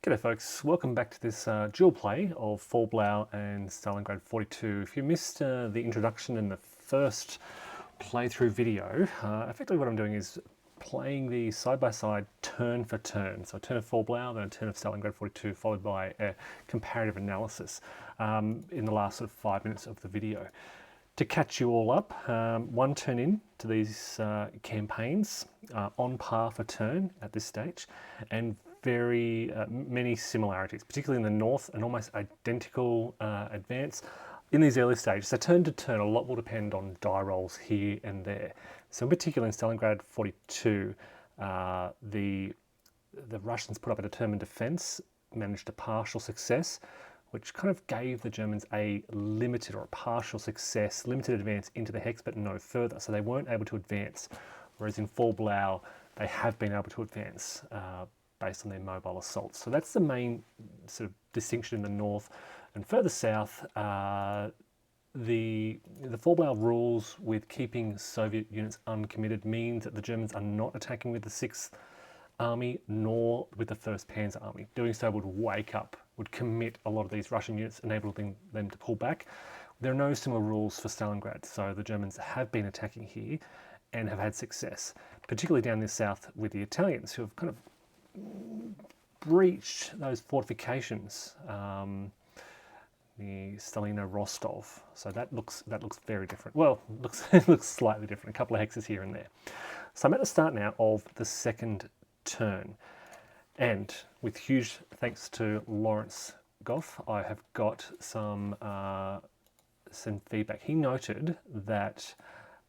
G'day folks, welcome back to this dual play of Blau and Stalingrad 42. If you missed the introduction in the first playthrough video, effectively what I'm doing is playing the side-by-side turn for turn. So a turn of Blau, then a turn of Stalingrad 42, followed by a comparative analysis in the last sort of 5 minutes of the video. To catch you all up, one turn in to these campaigns, on par for turn at this stage, and very many similarities, particularly in the north, an almost identical advance. In these early stages, so turn to turn, a lot will depend on die rolls here and there. So in particular in Stalingrad 42, the Russians put up a determined defense, managed a partial success, which kind of gave the Germans a limited or a partial success, limited advance into the hex, but no further. So they weren't able to advance. Whereas in Blau, they have been able to advance based on their mobile assaults. So that's the main sort of distinction in the north. And further south, the Blau rules with keeping Soviet units uncommitted means that the Germans are not attacking with the 6th Army nor with the 1st Panzer Army. Doing so would commit a lot of these Russian units, enabling them to pull back. There are no similar rules for Stalingrad, so the Germans have been attacking here and have had success, particularly down the south with the Italians, who have kind of breached those fortifications, the Stalino Rostov. So that looks very different. Well, it looks slightly different, a couple of hexes here and there. So I'm at the start now of the second turn, and with huge thanks to Lawrence Goff, I have got some feedback. He noted that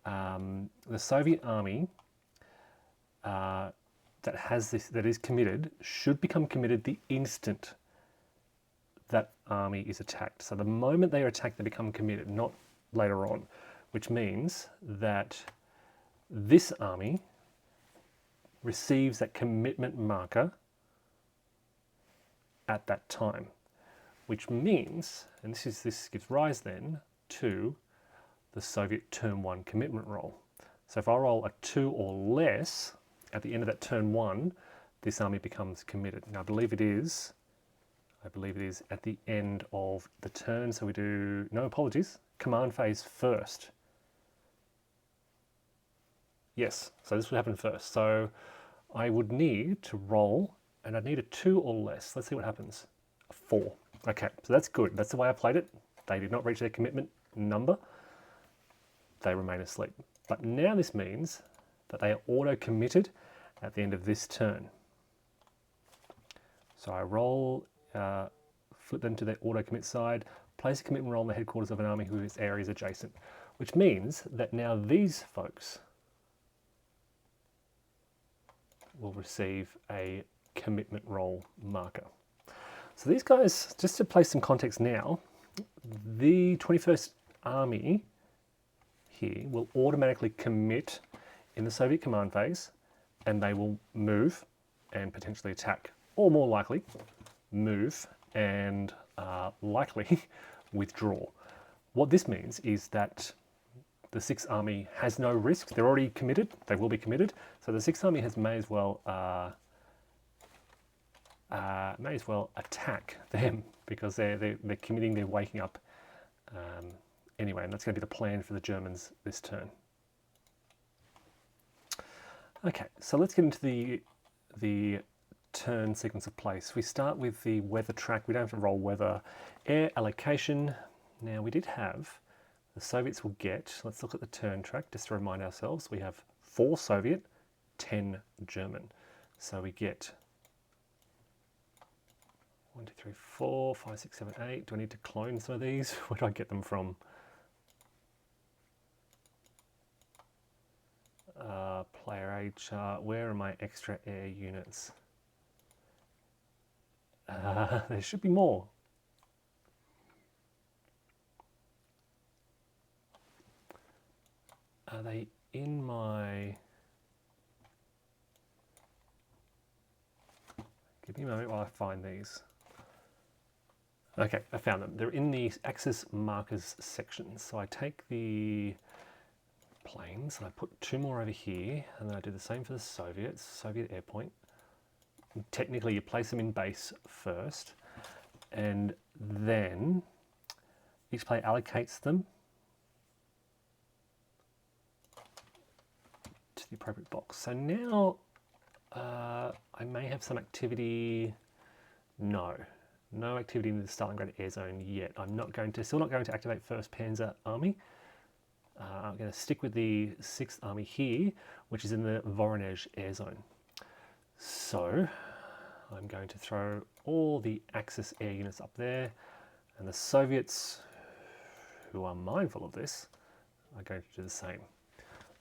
the Soviet army that is committed should become committed the instant that army is attacked. So the moment they are attacked, they become committed, not later on, which means that this army receives that commitment marker at that time, which means, and this gives rise then to the Soviet turn 1 commitment roll. So if I roll a 2 or less at the end of that turn 1, this army becomes committed. Now I believe it is at the end of the turn, so we do, no apologies, command phase first. Yes, so this would happen first. So I would need to roll, and I'd need a 2 or less. Let's see what happens. A 4. Okay, so that's good. That's the way I played it. They did not reach their commitment number. They remain asleep. But now this means that they are auto-committed at the end of this turn. So I roll, flip them to their auto-commit side, place a commitment roll in the headquarters of an army whose area is adjacent, which means that now these folks will receive a commitment roll marker. So these guys, just to place some context now, the 21st Army here will automatically commit in the Soviet command phase, and they will move and potentially attack, or more likely, move and likely withdraw. What this means is that the 6th Army has no risk. They're already committed. They will be committed. So the 6th Army may as well attack them because they're committing. They're waking up anyway, and that's going to be the plan for the Germans this turn. Okay, so let's get into the turn sequence of play. So we start with the weather track. We don't have to roll weather. Air allocation. Now we did have, the Soviets will get, let's look at the turn track just to remind ourselves, we have 4 Soviet, 10 German. So we get 1, 2, 3, 4, 5, 6, 7, 8. Do I need to clone some of these? Where do I get them from? Player aid chart. Where are my extra air units? There should be more. Are they in my... Give me a moment while I find these. Okay, I found them. They're in the Axis Markers section. So I take the planes and I put 2 more over here, and then I do the same for the Soviets, Soviet air point. technically you place them in base first, and then each player allocates them to the appropriate box. So now I may have some activity. No activity in the Stalingrad air zone yet. I'm still not going to activate 1st Panzer Army. I'm going to stick with the 6th Army here, which is in the Voronezh air zone. So I'm going to throw all the Axis air units up there, and the Soviets, who are mindful of this, are going to do the same.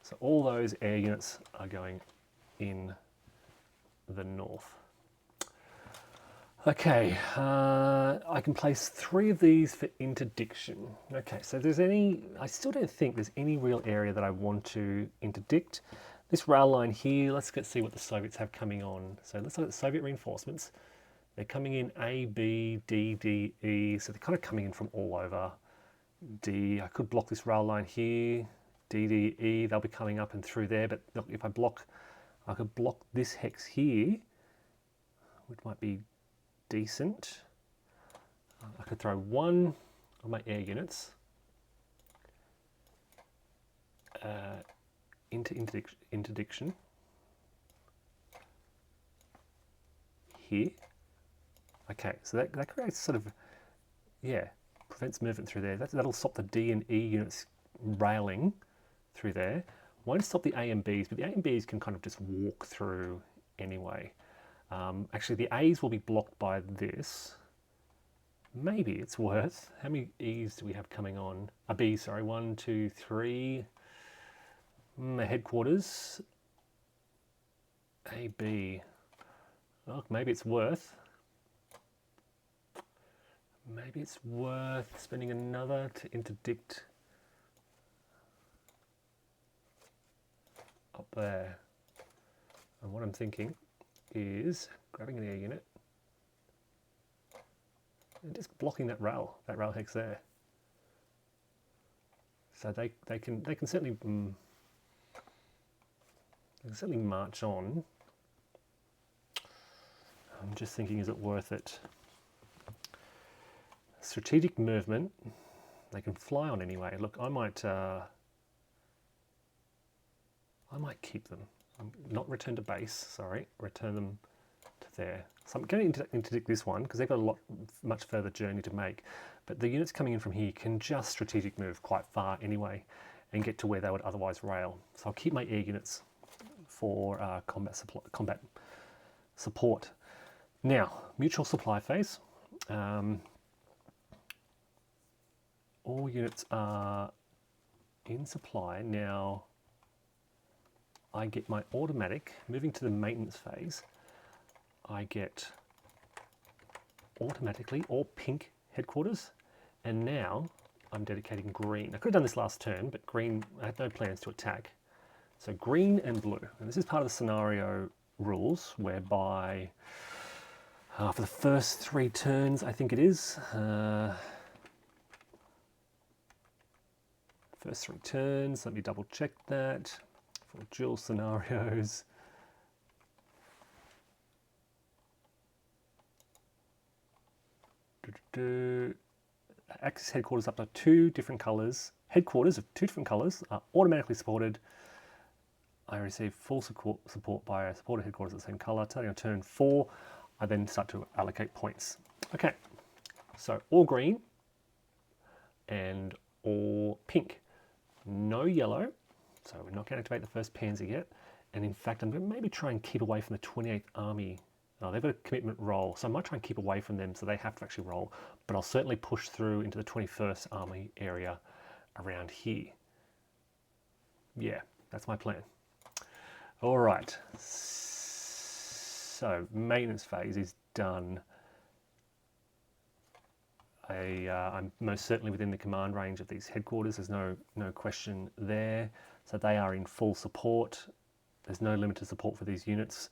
So all those air units are going in the north. Okay, I can place 3 of these for interdiction. Okay, so I still don't think there's any real area that I want to interdict. This rail line here, let's see what the Soviets have coming on. So let's look at the Soviet reinforcements. They're coming in A, B, D, D, E, so they're kind of coming in from all over. D, I could block this rail line here, D, D, E, they'll be coming up and through there, but look, if I could block this hex here, which might be decent. I could throw 1 of my air units into interdiction here. Okay, so that creates sort of, prevents movement through there. That'll stop the D and E units railing through there. Won't stop the A and Bs, but the A and Bs can kind of just walk through anyway. Actually, the A's will be blocked by this. Maybe it's worth. How many E's do we have coming on? A B, sorry. 1, 2, 3. Headquarters. A, B. Well, maybe it's worth. Maybe it's worth spending another to interdict up there. And what I'm thinking is grabbing an air unit and just blocking that rail hex there. So they can certainly march on. I'm just thinking, is it worth it? Strategic movement, they can fly on anyway. Look, I might keep them. Not return to base, sorry, return them to there. So I'm going to interdict this one because they've got much further journey to make. But the units coming in from here can just strategic move quite far anyway and get to where they would otherwise rail. So I'll keep my air units for combat support. Now, mutual supply phase. All units are in supply. Now, I get my automatic, moving to the maintenance phase, I get automatically all pink headquarters, and now I'm dedicating green. I could have done this last turn, but green, I had no plans to attack. So green and blue, and this is part of the scenario rules, whereby for the first 3 turns, I think it is, first 3 turns, let me double check that for dual scenarios. Axis headquarters up to 2 different colours. Headquarters of 2 different colours are automatically supported. I receive full support by a supported headquarters of the same colour. Starting on turn 4, I then start to allocate points. Okay, so all green and all pink. No yellow, so we're not going to activate the first Panzer yet. And in fact, I'm going to maybe try and keep away from the 28th Army. Oh, they've got a commitment roll, so I might try and keep away from them so they have to actually roll. But I'll certainly push through into the 21st Army area around here. Yeah, that's my plan. All right, so maintenance phase is done. I'm most certainly within the command range of these headquarters. There's no question there. So they are in full support. There's no limited support for these units.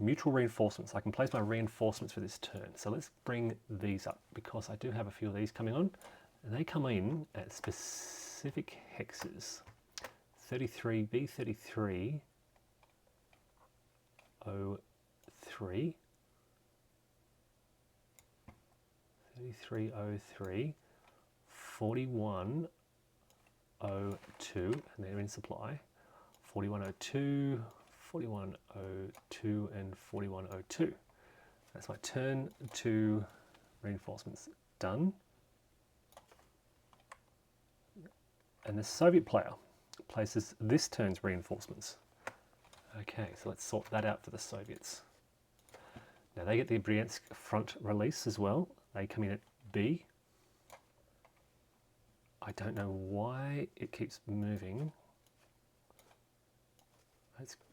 Mutual reinforcements. I can place my reinforcements for this turn. So let's bring these up because I do have a few of these coming on. And they come in at specific hexes. 33, B33, 3303, 3303, 4102, and they're in supply. 4102, 4102, and 4102. That's my turn 2 reinforcements done. And the Soviet player places this turn's reinforcements. Okay, so let's sort that out for the Soviets. Now they get the Bryansk front release as well. They come in at B. I don't know why it keeps moving.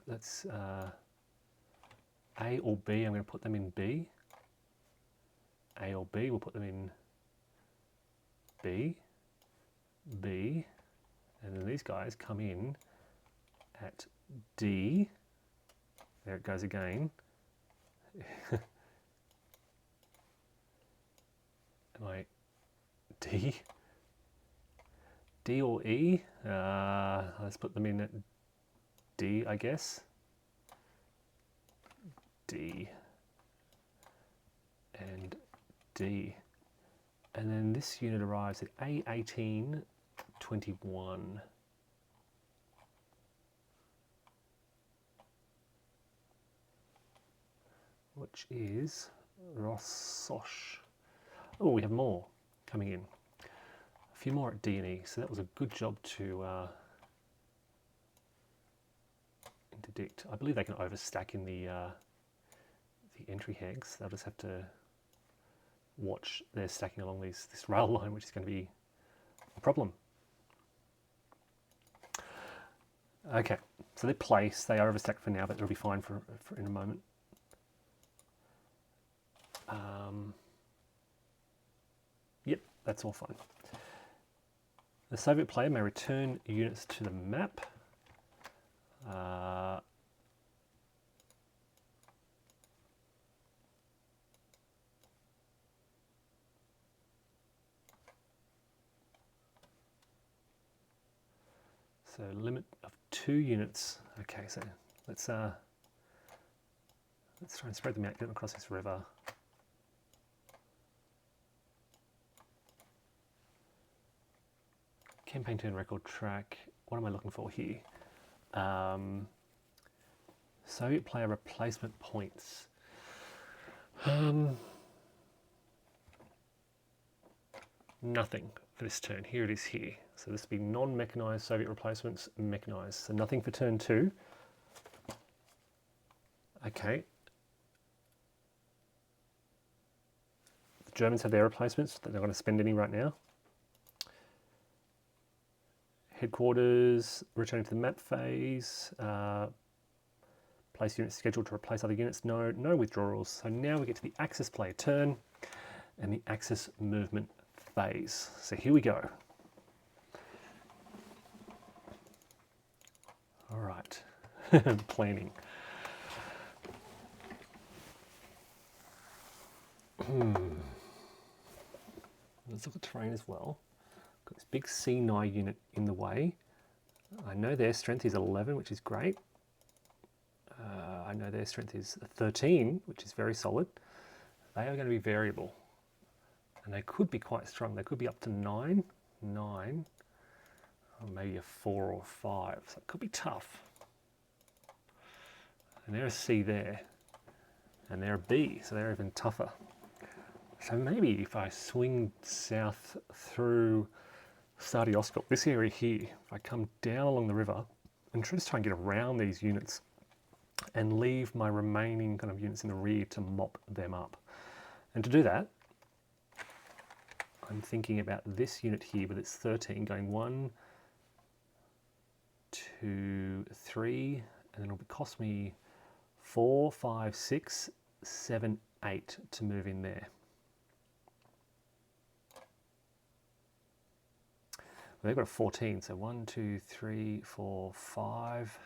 Let's A or B, I'm going to put them in B. A or B, we'll put them in B, B, and then these guys come in at D. There it goes again. Am I D? D or E? Let's put them in at D, I guess. D and D. And then this unit arrives at A1821. Which is Rossosh. Oh, we have more coming in. A few more at D and E, so that was a good job to interdict. I believe they can overstack in the entry hegs. They'll just have to watch their stacking along this rail line, which is going to be a problem. Okay, so they're placed. They are overstacked for now, but they'll be fine for in a moment. Yep, that's all fine. The Soviet player may return units to the map. So limit of 2 units. Okay, so let's try and spread them out, get them across this river. Campaign turn record track. What am I looking for here? Soviet player replacement points. Nothing for this turn. Here it is here. So this would be non-mechanized Soviet replacements, mechanized. So nothing for turn 2. Okay. The Germans have their replacements. They're not going to spend any right now. Headquarters, returning to the map phase. Place units scheduled to replace other units. No withdrawals. So now we get to the Axis player turn and the Axis movement phase. So here we go. All right, planning. Let's look at terrain as well. Got this big C9 unit in the way. I know their strength is 11, which is great. I know their strength is 13, which is very solid. They are going to be variable. And they could be quite strong. They could be up to 9, or maybe a 4 or 5. So it could be tough. And they're a C there. And they're a B, so they're even tougher. So maybe if I swing south through Stardioskop, this area here, if I come down along the river and try and get around these units and leave my remaining kind of units in the rear to mop them up. And to do that, I'm thinking about this unit here with its 13 going 1, 2, 3, and it'll cost me 4, 5, 6, 7, 8 to move in there. Well, they've got a 14, so 1, 2, 3, 4, 5,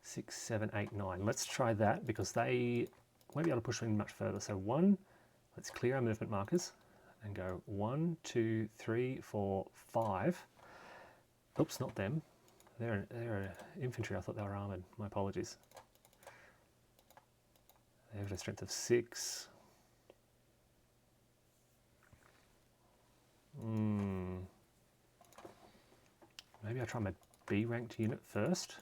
6, 7, 8, 9. Let's try that because they won't be able to push in much further. So 1, let's clear our movement markers and go 1, 2, 3, 4, 5. Oops, not them. They're infantry. I thought they were armoured. My apologies. I've got a strength of 6. Maybe I'll try my B ranked unit first.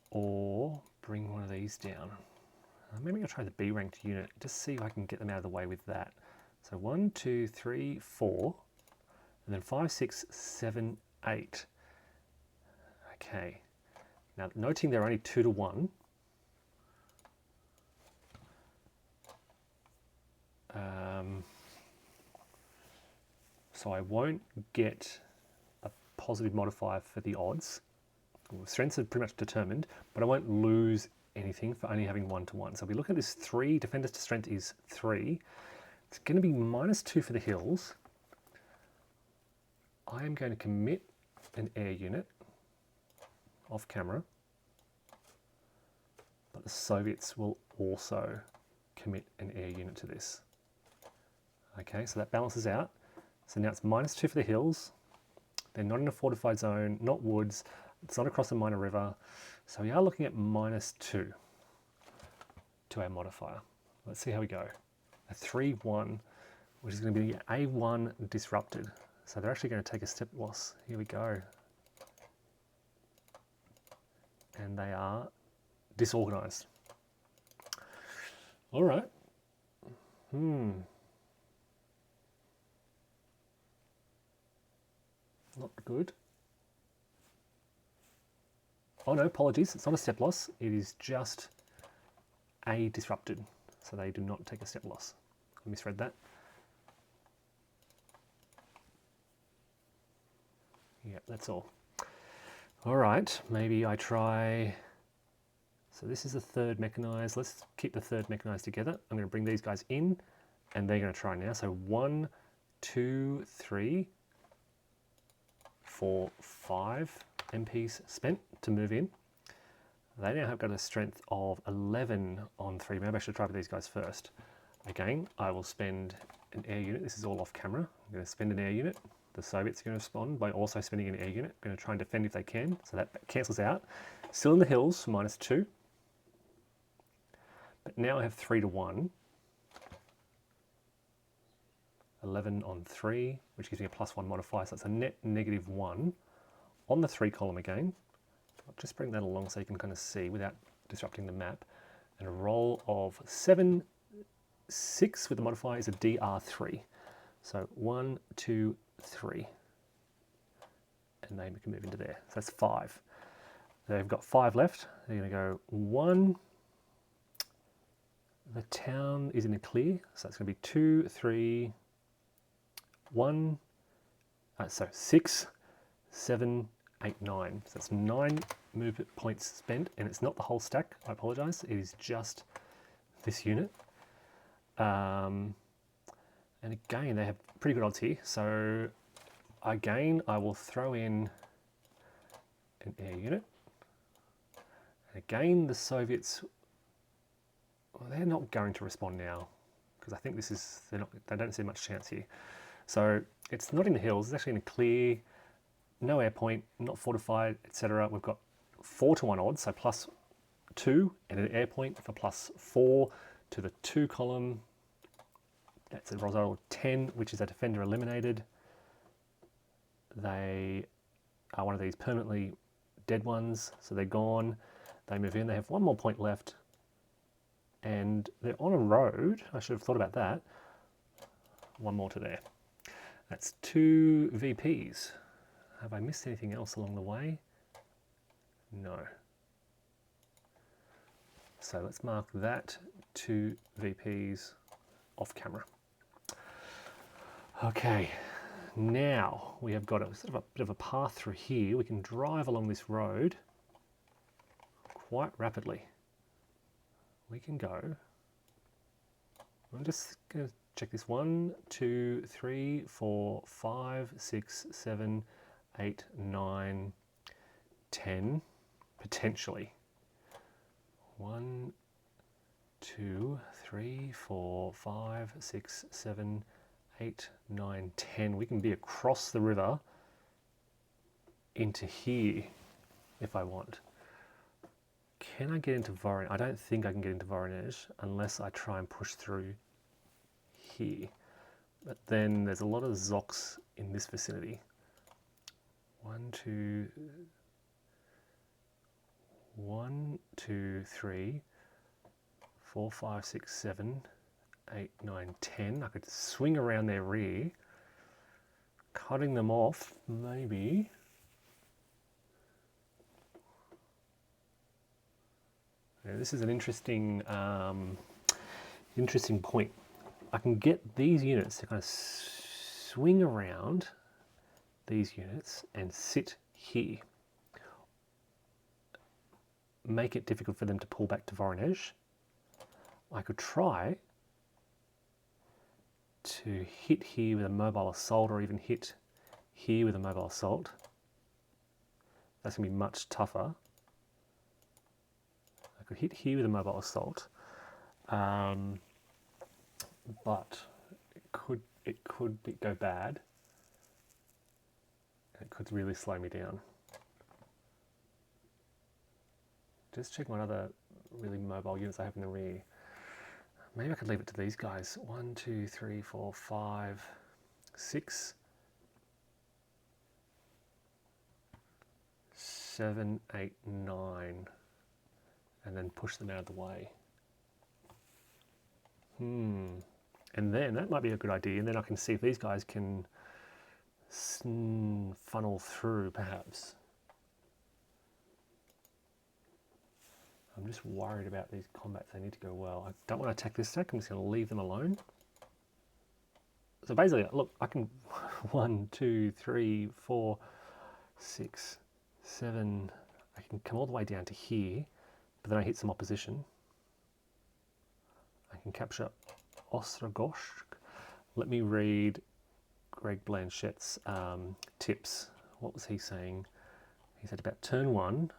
Or bring one of these down. Maybe I'll try the B ranked unit, just see if I can get them out of the way with that. So 1, 2, 3, 4, and then 5, 6, 7, 8. Okay. Now, noting they're only 2 to 1. So I won't get a positive modifier for the odds. Well, strengths are pretty much determined, but I won't lose anything for only having 1 to 1. So we look at this 3, defenders to strength is 3. It's going to be -2 for the hills. I am going to commit an air unit off camera, but the Soviets will also commit an air unit to this. Okay, so that balances out. So now it's -2 for the hills. They're not in a fortified zone, not woods. It's not across a minor river. So we are looking at -2 to our modifier. Let's see how we go. A 3-1, which is going to be A1 disrupted. So they're actually going to take a step loss. Here we go. And they are disorganized. All right. Not good. Oh no, apologies. It's not a step loss. It is just A disrupted. So they do not take a step loss. I misread that. Yeah, that's all. All right, maybe I try. So this is the third mechanized. Let's keep the third mechanized together. I'm going to bring these guys in, and they're going to try now. So 1, 2, 3, 4, 5 MPs spent to move in. They now have got a strength of 11 on 3. Maybe I should try with these guys first. Again, I will spend an air unit. This is all off camera. I'm going to spend an air unit. The Soviets are going to respond by also spending an air unit. I'm going to try and defend if they can. So that cancels out. Still in the hills for -2. But now I have 3 to 1. 11 on 3, which gives me a +1 modifier. So it's a net -1 on the 3 column again. I'll just bring that along so you can kind of see without disrupting the map. And a roll of 7, 6 with the modifier is a DR3. So 1, 2, 3. And they can move into there. So that's 5. They've got 5 left. They're going to go 1. The town is in a clear. So it's going to be 2, 3, 1. So 6, 7, 8, 9. So that's 9 movement points spent. And it's not the whole stack. I apologize. It is just this unit. And again, they have pretty good odds here. So again, I will throw in an air unit. And again, the Soviets, well, they're not going to respond now because I think this is, they don't see much chance here. So it's not in the hills, it's actually in a clear, no air point, not fortified, etc. We've got 4 to 1 odds, so +2 and an air point for +4 to the 2 column. That's a result of 10, which is a defender eliminated. They are one of these permanently dead ones, so they're gone. They move in, they have 1 more point left. And they're on a road, I should have thought about that. 1 more to there. That's 2 VPs. Have I missed anything else along the way? No. So let's mark that 2 VPs off camera. Okay, now we have got a sort of a bit of a path through here. We can drive along this road quite rapidly. We can go. I'm just going to check this. 1, 2, 3, 4, 5, 6, 7, 8, 9, 10, potentially. 1, 2, 3, 4, 5, 6, 7, 8, 9, 10. We can be across the river into here. if I want. Can I get into Voronezh? I don't think I can get into Voronezh unless I try and push through here. But then there's a lot of Zoks in this vicinity. 1, 2, 3, 4, 5, 6, 7, 8, 9, 10. I could swing around their rear, cutting them off, maybe. Now, this is an interesting point. I can get these units to kind of swing around these units and sit here. Make it difficult for them to pull back to Voronezh. I could try to hit here with a mobile assault, or even hit here with a mobile assault. That's going to be much tougher. I could hit here with a mobile assault, but it could go bad. It could really slow me down. Just check what other really mobile units I have in the rear. Maybe I could leave it to these guys. 1, 2, 3, 4, 5, 6, 7, 8, 9, and then push them out of the way. And then that might be a good idea, and then I can see if these guys can funnel through, perhaps. I'm just worried about these combats. They need to go well. I don't want to attack this stack. I'm just going to leave them alone. So basically, look, I can 1, 2, 3, 4, 6, 7. I can come all the way down to here, but then I hit some opposition. I can capture Ostrogosk. Let me read Greg Blanchett's tips. What was he saying? He said about turn 1.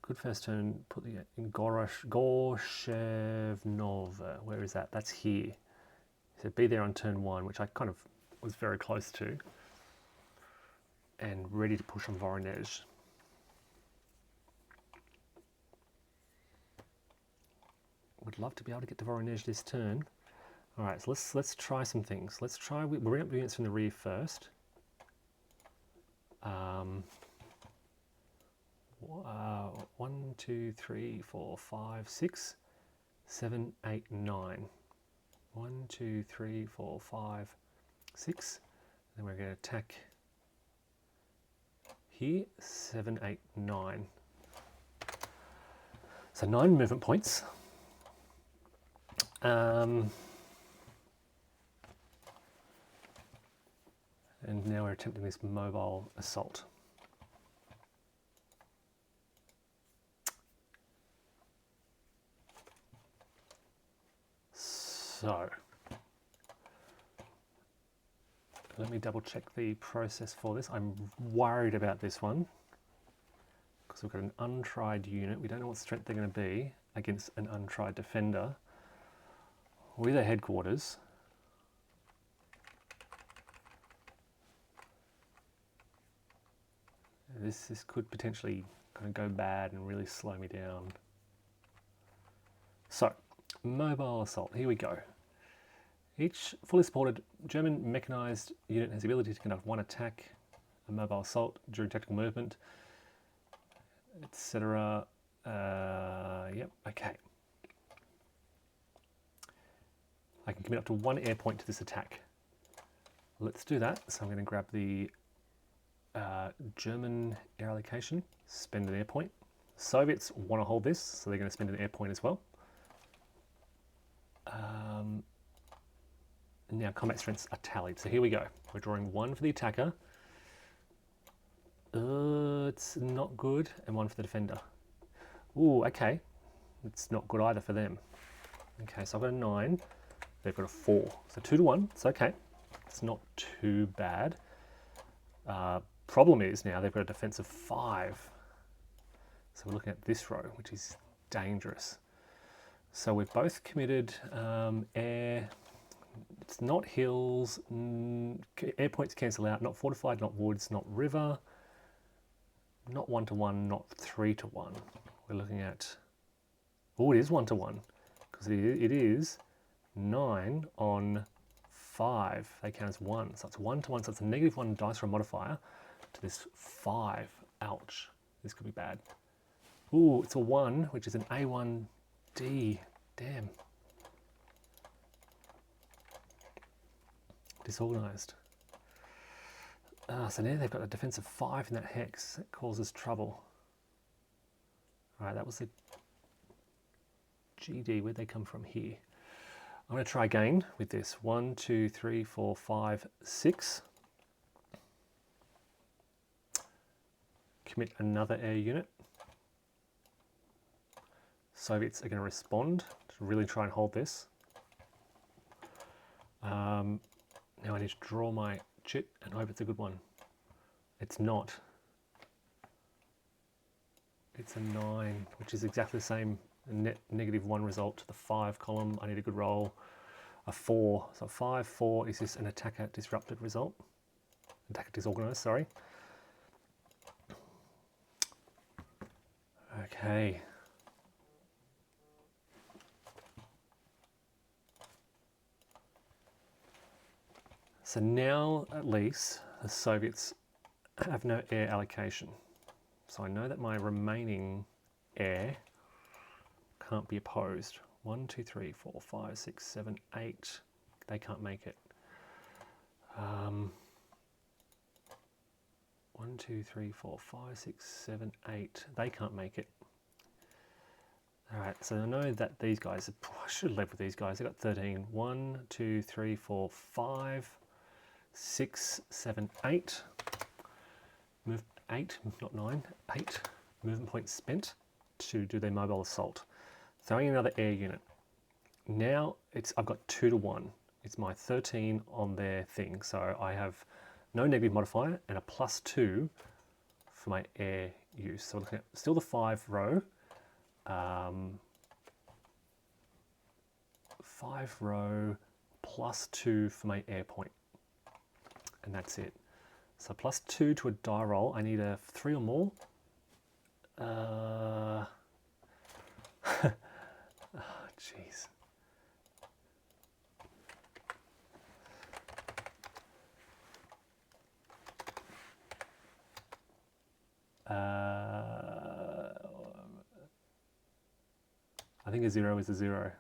Good first turn, put the in Gorshevnov. Where is that? That's here. He said be there on turn 1, which I kind of was very close to, and ready to push on Voronezh. Would love to be able to get to Voronezh this turn. All right, so let's try some things. Let's try. We'll bring up the units from the rear first. 1, 2, 3, 4, 5, 6, 7, 8, 9. 1, 2, 3, 4, 5, 6. Then we're going to attack here. 7, 8, 9. So 9 movement points. And now we're attempting this mobile assault. So, let me double check the process for this. I'm worried about this one because we've got an untried unit. We don't know what strength they're going to be against an untried defender with a headquarters. This could potentially kind of go bad and really slow me down. So, mobile assault, here we go. Each fully supported German mechanized unit has the ability to conduct 1 attack, a mobile assault during tactical movement, etc. Yep, okay. I can commit up to 1 air point to this attack. Let's do that. So I'm going to grab the German air allocation, spend an air point. Soviets want to hold this, so they're going to spend an air point as well. Now combat strengths are tallied. So here we go. We're drawing 1 for the attacker. It's not good, and 1 for the defender. Ooh, okay. It's not good either for them. Okay, so I've got a 9. They've got a 4. So 2 to 1. It's okay. It's not too bad. Problem is now they've got a defense of 5. So we're looking at this row, which is dangerous. So we've both committed air It's not hills, air points cancel out, not fortified, not woods, not river, not 1-to-1, not 3-to-1. We're looking at, oh, it is 1-to-1, because it is 9 on 5. They count as 1, so it's 1-to-1, so it's a -1 dice roll modifier to this 5. Ouch, this could be bad. Ooh, it's a 1, which is an A1D. Damn. Disorganized. So now they've got a defensive 5 in that hex. That causes trouble. Alright, that was the GD. Where'd they come from? Here. I'm going to try again with this. 1, 2, 3, 4, 5, 6. Commit another air unit. Soviets are going to respond to really try and hold this. Now I need to draw my chit and hope it's a good one. It's not. It's a 9, which is exactly the same net -1 result to the 5 column. I need a good roll. A 4. So 5, 4 is this an attacker disrupted result? Attacker disorganized, sorry. Okay. So now, at least, the Soviets have no air allocation. So I know that my remaining air can't be opposed. 1, 2, 3, 4, 5, 6, 7, 8. They can't make it. 1, 2, 3, 4, 5, 6, 7, 8. They can't make it. Alright, so I know that these guys, I should have led with these guys. They got 13. 1, 2, 3, 4, 5. 6, 7, 8. Move 8, not 9, 8 movement points spent to do their mobile assault. Throwing another air unit. Now I've got 2-to-1. It's my 13 on their thing, so I have no negative modifier and a +2 for my air use. So we're looking at still the 5 row. 5 row +2 for my air point. And that's it. So +2 to a die roll. I need a 3 or more. Oh, jeez. I think a 0 is a 0.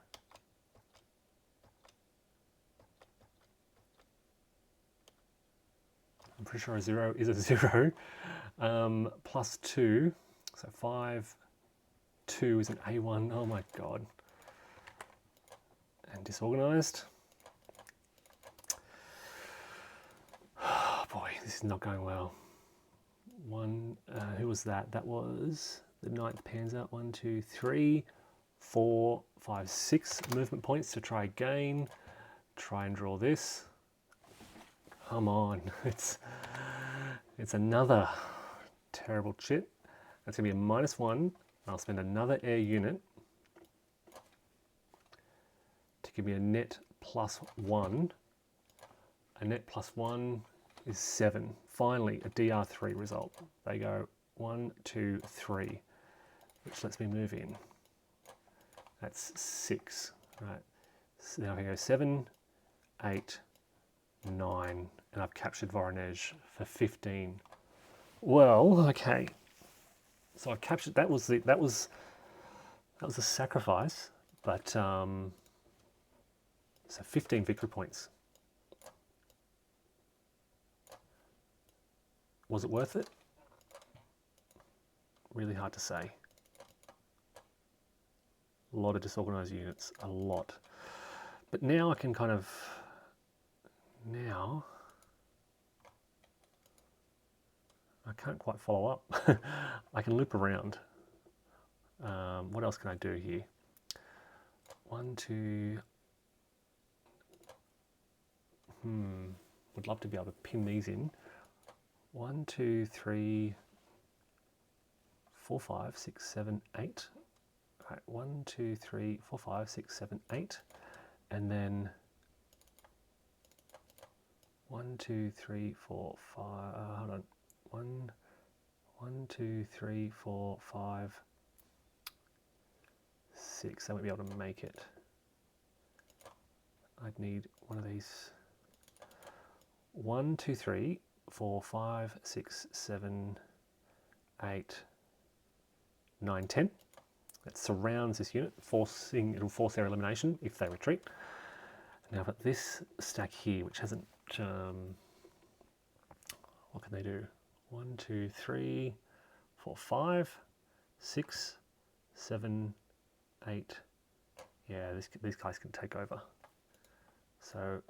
I'm pretty sure a 0 is a 0. +2, so 5, 2 is an A1. Oh my god. And disorganized. Oh boy, this is not going well. Who was that? That was the 9th Panzer. 1, 2, 3, 4, 5, 6 movement points to try again. Try and draw this. Come on, it's another terrible chit. That's going to be a -1. I'll spend another air unit to give me a net +1. A net +1 is 7. Finally, a DR3 result. They go 1, 2, 3, which lets me move in. That's 6. Right. So now I can go 7, 8, 9, and I've captured Voronezh for 15. Well, okay. So I captured. That was a sacrifice, but so 15 victory points. Was it worth it? Really hard to say. A lot of disorganized units, a lot. But now I can kind of, now I can't quite follow up. I can loop around. What else can I do here? 1, 2, would love to be able to pin these in. 1, 2, 3, 4, 5, 6, 7, 8. Right, 1, 2, 3, 4, 5, 6, 7, 8. And then 1, 2, 3, 4, 5. Hold on. 1, 2, 3, 4, 5, 6. I won't be able to make it. I'd need one of these. 1, 2, 3, 4, 5, 6, 7, 8, 9, 10. That surrounds this unit, it'll force their elimination if they retreat. Now I've got this stack here, which hasn't, what can they do? 1, 2, 3, 4, 5, 6, 7, 8. Yeah, these guys can take over. So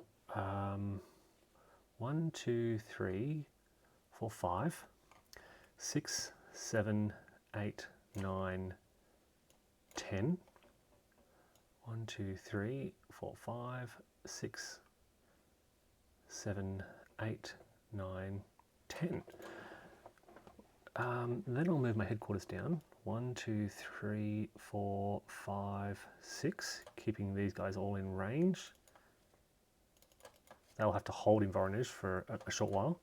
1, 2, 3, 4, 5, 6, 7, 8, 9, 10. 1, 2, 3, 4, 5, 6, 7, 8, 9, 10. Then I'll move my headquarters down. 1, 2, 3, 4, 5, 6, keeping these guys all in range. They'll have to hold in Voronezh for a short while.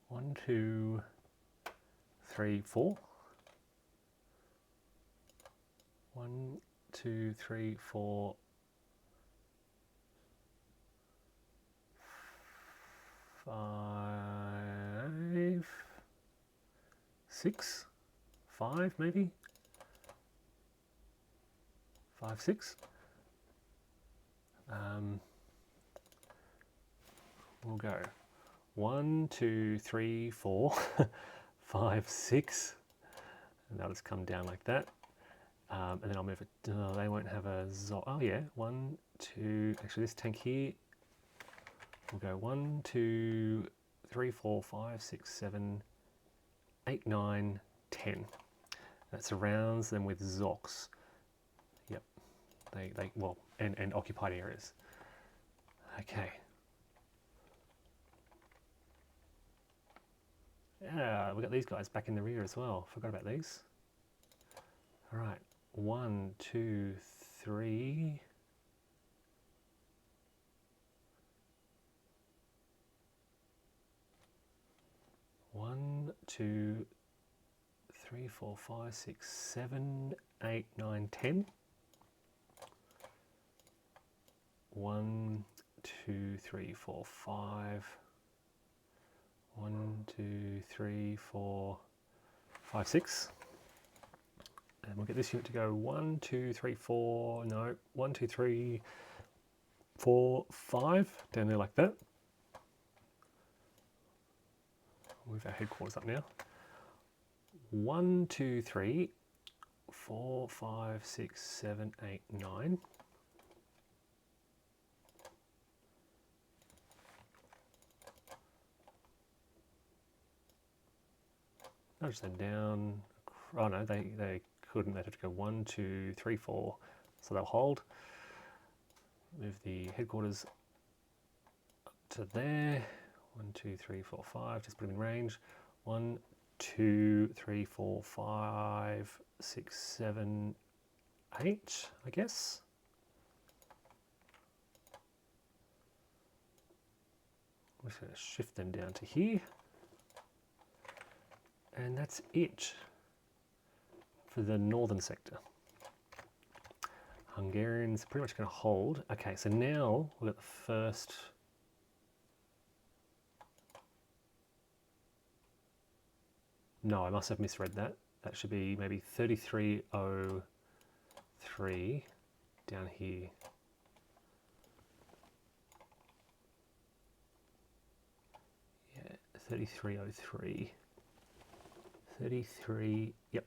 1, 2, 3, 4. 1, 2, 3, 4, 5, 6, 5 maybe. 5, 6. We'll go 1, 2, 3, 4, 5, 6, and that'll just come down like that. And then I'll move it. They won't have a Zol. Oh yeah, 1, 2. Actually, this tank here. We'll go 1, 2, 3, 4, 5, 6, 7, 8, 9, 10. That surrounds them with Zoks. Yep. They well, and occupied areas. Okay. Yeah, we got these guys back in the rear as well. Forgot about these. All right. 1, 2, 3. 1, 2, 3, 4, 5, 6, 7, 8, 9, 10. 1, 2, 3, 4, 5. 1, 2, 3, 4, 5, 6. And we'll get this unit to go 1, 2, 3, 4. No, 1, 2, 3, 4, 5. Down there like that. Move our headquarters up now. 1, 2, 3, 4, 5, 6, 7, 8, 9. Nudge them down. Oh no, they couldn't. They'd have to go 1, 2, 3, 4. So they'll hold. Move the headquarters up to there. 1, 2, 3, 4, 5. Just put them in range. 1, 2, 3, 4, 5, 6, 7, 8, I guess. I'm just going to shift them down to here. And that's it for the northern sector. Hungarians are pretty much going to hold. Okay, so now we've got the first. No, I must have misread that. That should be maybe 3303 down here. Yeah, 3303. 33, yep,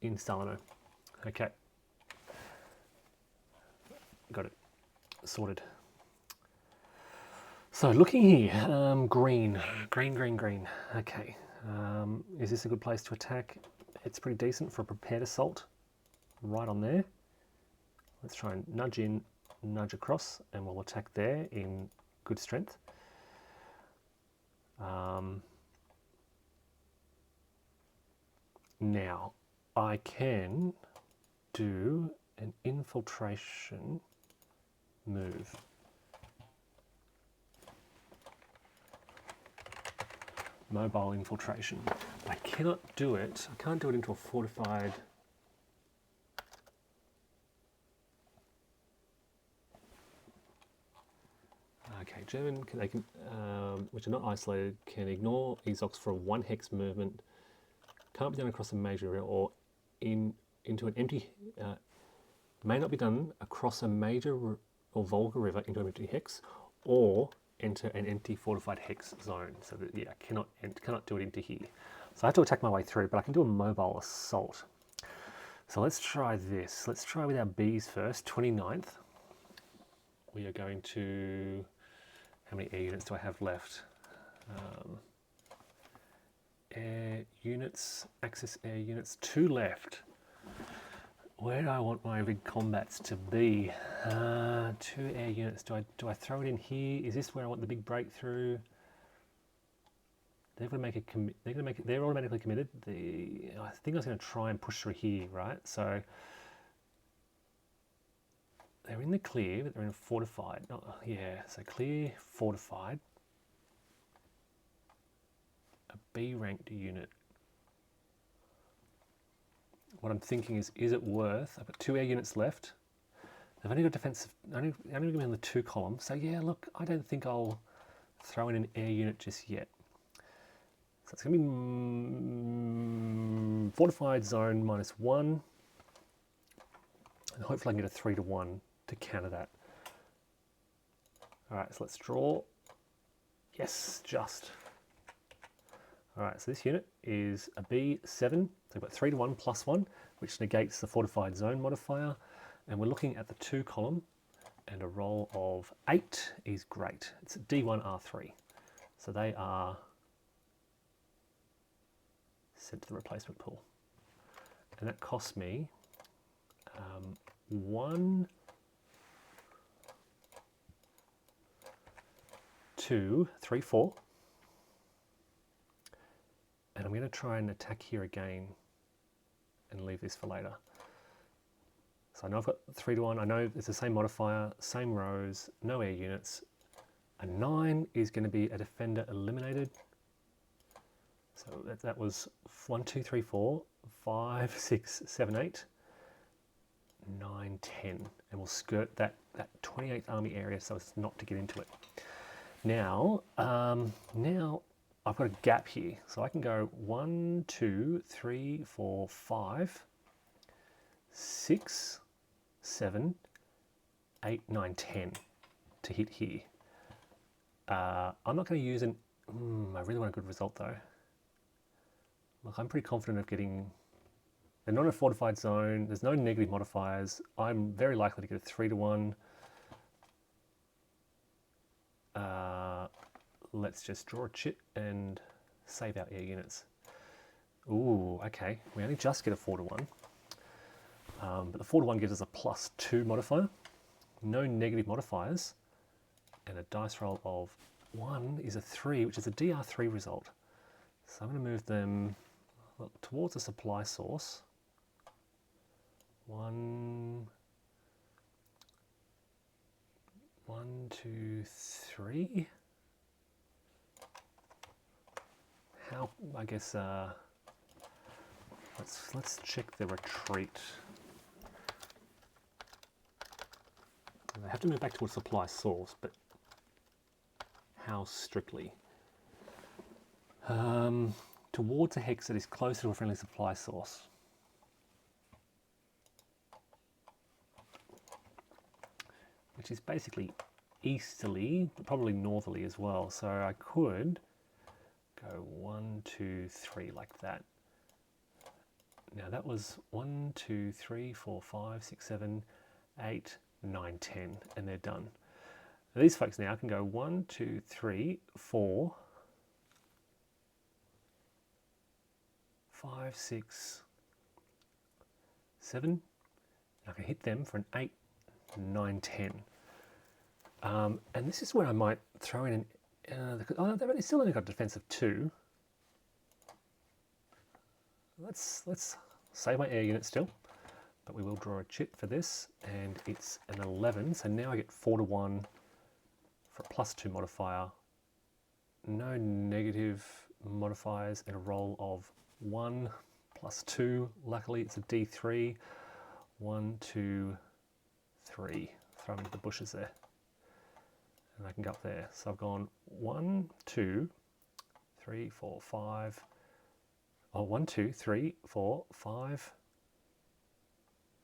in Stalingrad. Okay. Got it. Sorted. So looking here, green. Okay. Is this a good place to attack? It's pretty decent for a prepared assault. Right on there. Let's try and nudge in, nudge across, and we'll attack there in good strength. Now, I can do an infiltration move. Mobile infiltration. I cannot do it. I can't do it into a fortified. Okay, German, which are not isolated, can ignore Ezox for a 1 hex movement. Can't be done across a major area or into an empty. May not be done across a major or Volga river into an empty hex, or enter an empty fortified hex zone. So that, yeah, cannot do it into here. So I have to attack my way through, but I can do a mobile assault. So let's try this. Let's try with our bees first. 29th. We are going to. How many air units do I have left? Air units, access air units, 2 left. Where do I want my big combats to be? 2 air units. Do I throw it in here? Is this where I want the big breakthrough? They're going to make a commit. They're going to make it. They're automatically committed. I think I was going to try and push through here, right? So they're in the clear, but they're in fortified. Oh, yeah. So clear, fortified. A B ranked unit. What I'm thinking is it worth? I've got 2 air units left. They've only got defensive, only going to be on the 2 column. So yeah, look, I don't think I'll throw in an air unit just yet. So it's going to be fortified zone -1. And hopefully I can get a 3-to-1 to counter that. All right, so let's draw. Yes, just. All right, so this unit is a B7, so we've got 3-to-1 +1, which negates the fortified zone modifier, and we're looking at the 2 column, and a roll of 8 is great. It's a D1R3, so they are sent to the replacement pool, and that costs me 1, 2, 3, 4. And I'm going to try and attack here again and leave this for later. So I know I've got 3-to-1. I know it's the same modifier, same rows, no air units. A 9 is going to be a defender eliminated. So that was 1, 2, 3, 4, 5, 6, 7, 8, 9, 10. And we'll skirt that 28th Army area so as not to get into it. Now I've got a gap here, so I can go 1, 2, 3, 4, 5, 6, 7, 8, 9, 10 to hit here. I'm not going to use an. I really want a good result though. Look, I'm pretty confident of getting. They're not in a fortified zone. There's no negative modifiers. I'm very likely to get a 3-to-1. Let's just draw a chit and save our air units. Ooh, okay. We only just get a 4-to-1. But the 4-to-1 gives us a +2 modifier. No negative modifiers. And a dice roll of 1 is a 3, which is a DR3 result. So I'm going to move them towards a supply source. 1, 2, 3. How, I guess, let's check the retreat. They have to move back to a supply source, but how strictly? Towards a hex that is closer to a friendly supply source. Which is basically easterly, but probably northerly as well. So I could go 1, 2, 3 like that. Now that was 1, 2, 3, 4, 5, 6, 7, 8, 9, 10, and they're done. Now these folks now can go 1, 2, 3, 4, 5, 6, 7. I can hit them for an 8, 9, 10. And this is where I might throw in an. They've still only got defensive 2. Let's save my air unit still, but we will draw a chit for this, and it's an 11. So now I get 4 to 1 for a +2 modifier. No negative modifiers, and a roll of 1 + 2. Luckily, it's a D3. 1, 2, 3. Throw them into the bushes there. And I can go up there. So I've gone 1, 2, 3, 4, 5. Oh, 1, 2, 3, 4, 5,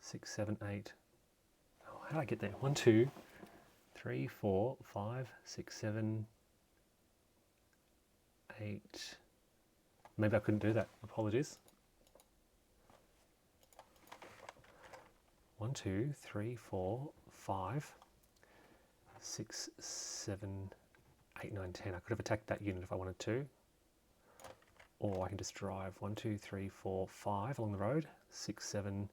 6, 7, 8. Oh, how did I get there? 1, 2, 3, 4, 5, 6, 7, 8. Maybe I couldn't do that. Apologies. 1, 2, 3, 4, 5, 6, 7, 8, 9, 10. I could have attacked that unit if I wanted to. Or I can just drive 1, 2, 3, 4, 5 along the road. 6, 7.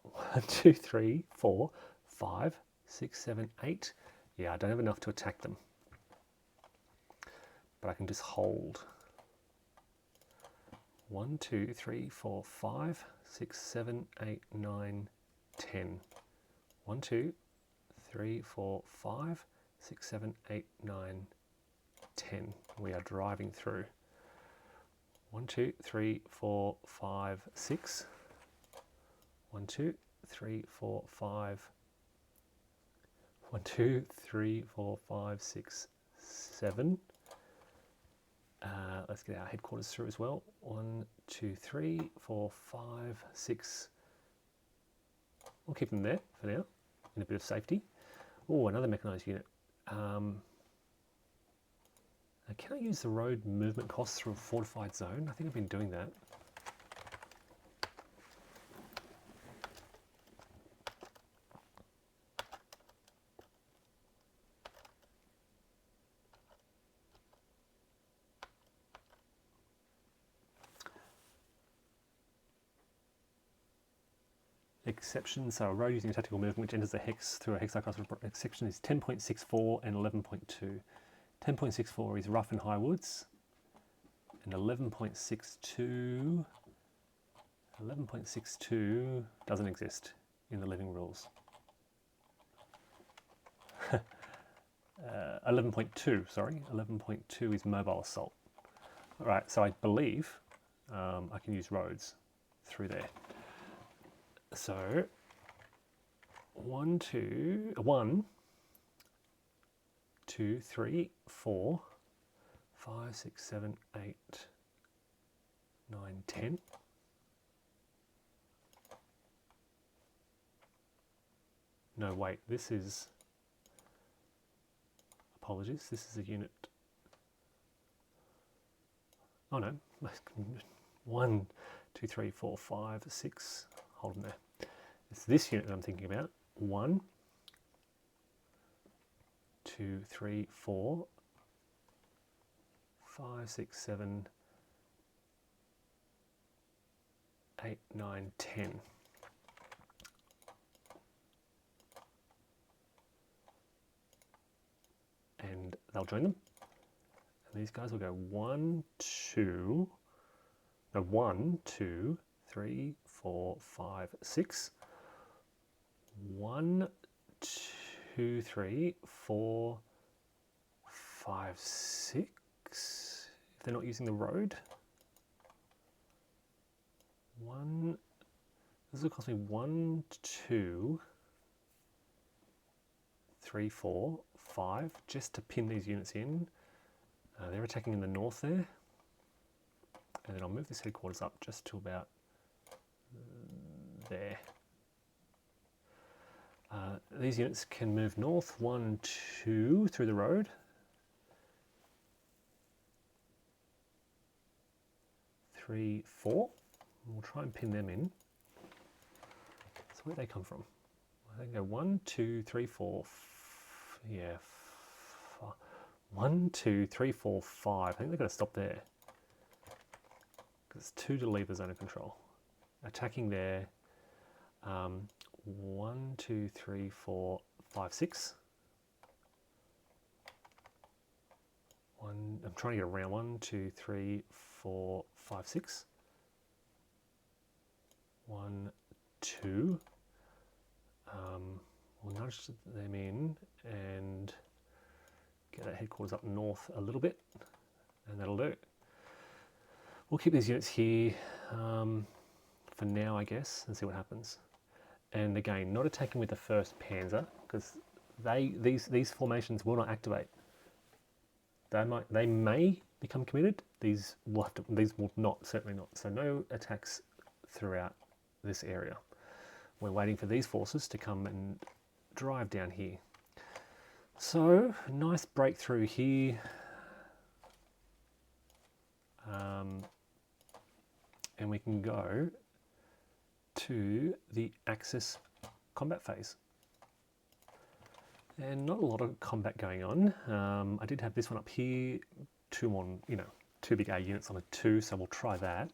1, 2, 3, 4, 5, 6, 7, 8. Yeah, I don't have enough to attack them. But I can just hold. 1, 2, 3, 4, 5, 6, 7, 8, 9, 10. 1, 2, 3, 4, 5, 6, 7, 8, 9, 10. We are driving through. 1, 2, 3, 4, 5, 6. 1, 2, 3, 4, 5. 1, 2, 3, 4, 5, 6, 7. Let's get our headquarters through as well. 1, 2, 3, 4, 5, 6. We'll keep them there for now, in a bit of safety. Oh, another mechanised unit. Can I use the road movement costs through a fortified zone? I think I've been doing that. Exception, so a road using a tactical movement which enters the hex through a hexacross exception is 10.64 and 11.2. 10.64 is rough and high woods, and 11.62 doesn't exist in the living rules. 11.2, sorry, 11.2 is mobile assault. All right, so I believe I can use roads through there. So 1, 2, 3, 4, 5, 6, 7, 8, 9, 10. No, wait, this is, apologies, this is a unit. Oh no, 1, 2, 3, 4, 5, 6. Hold on there. It's this unit that I'm thinking about. 1, 2, 3, 4, 5, 6, 7, 8, 9, 10. And they'll join them. And these guys will go 1, 2, 3, 4, 5, 6. 1, 2, 3, 4, 5, 6. If they're not using the road. This will cost me 1, 2, 3, 4, 5, just to pin these units in. They're attacking in the north there. And then I'll move this headquarters up just to about there. These units can move north, 1, 2 through the road. 3, 4. We'll try and pin them in. So where'd they come from? They go 1, 2, 3, 4. Yeah. 1, 2, 3, 4, 5. I think they're going to stop there. Because it's 2 to leave the zone of control. Attacking there. 1, 2, 3, 4, 5, 6. I'm trying to get around 1, 2, 3, 4, 5, 6. 1, 2. We'll nudge them in and get our headquarters up north a little bit, and that'll do. We'll keep these units here for now, I guess, and see what happens. And again, not attacking with the 1st Panzer, because these formations will not activate. They may become committed. These will not, certainly not. So no attacks throughout this area. We're waiting for these forces to come and drive down here. So nice breakthrough here. And we can go to the Axis combat phase. And not a lot of combat going on. I did have this one up here, 2 big A units on a 2, so we'll try that.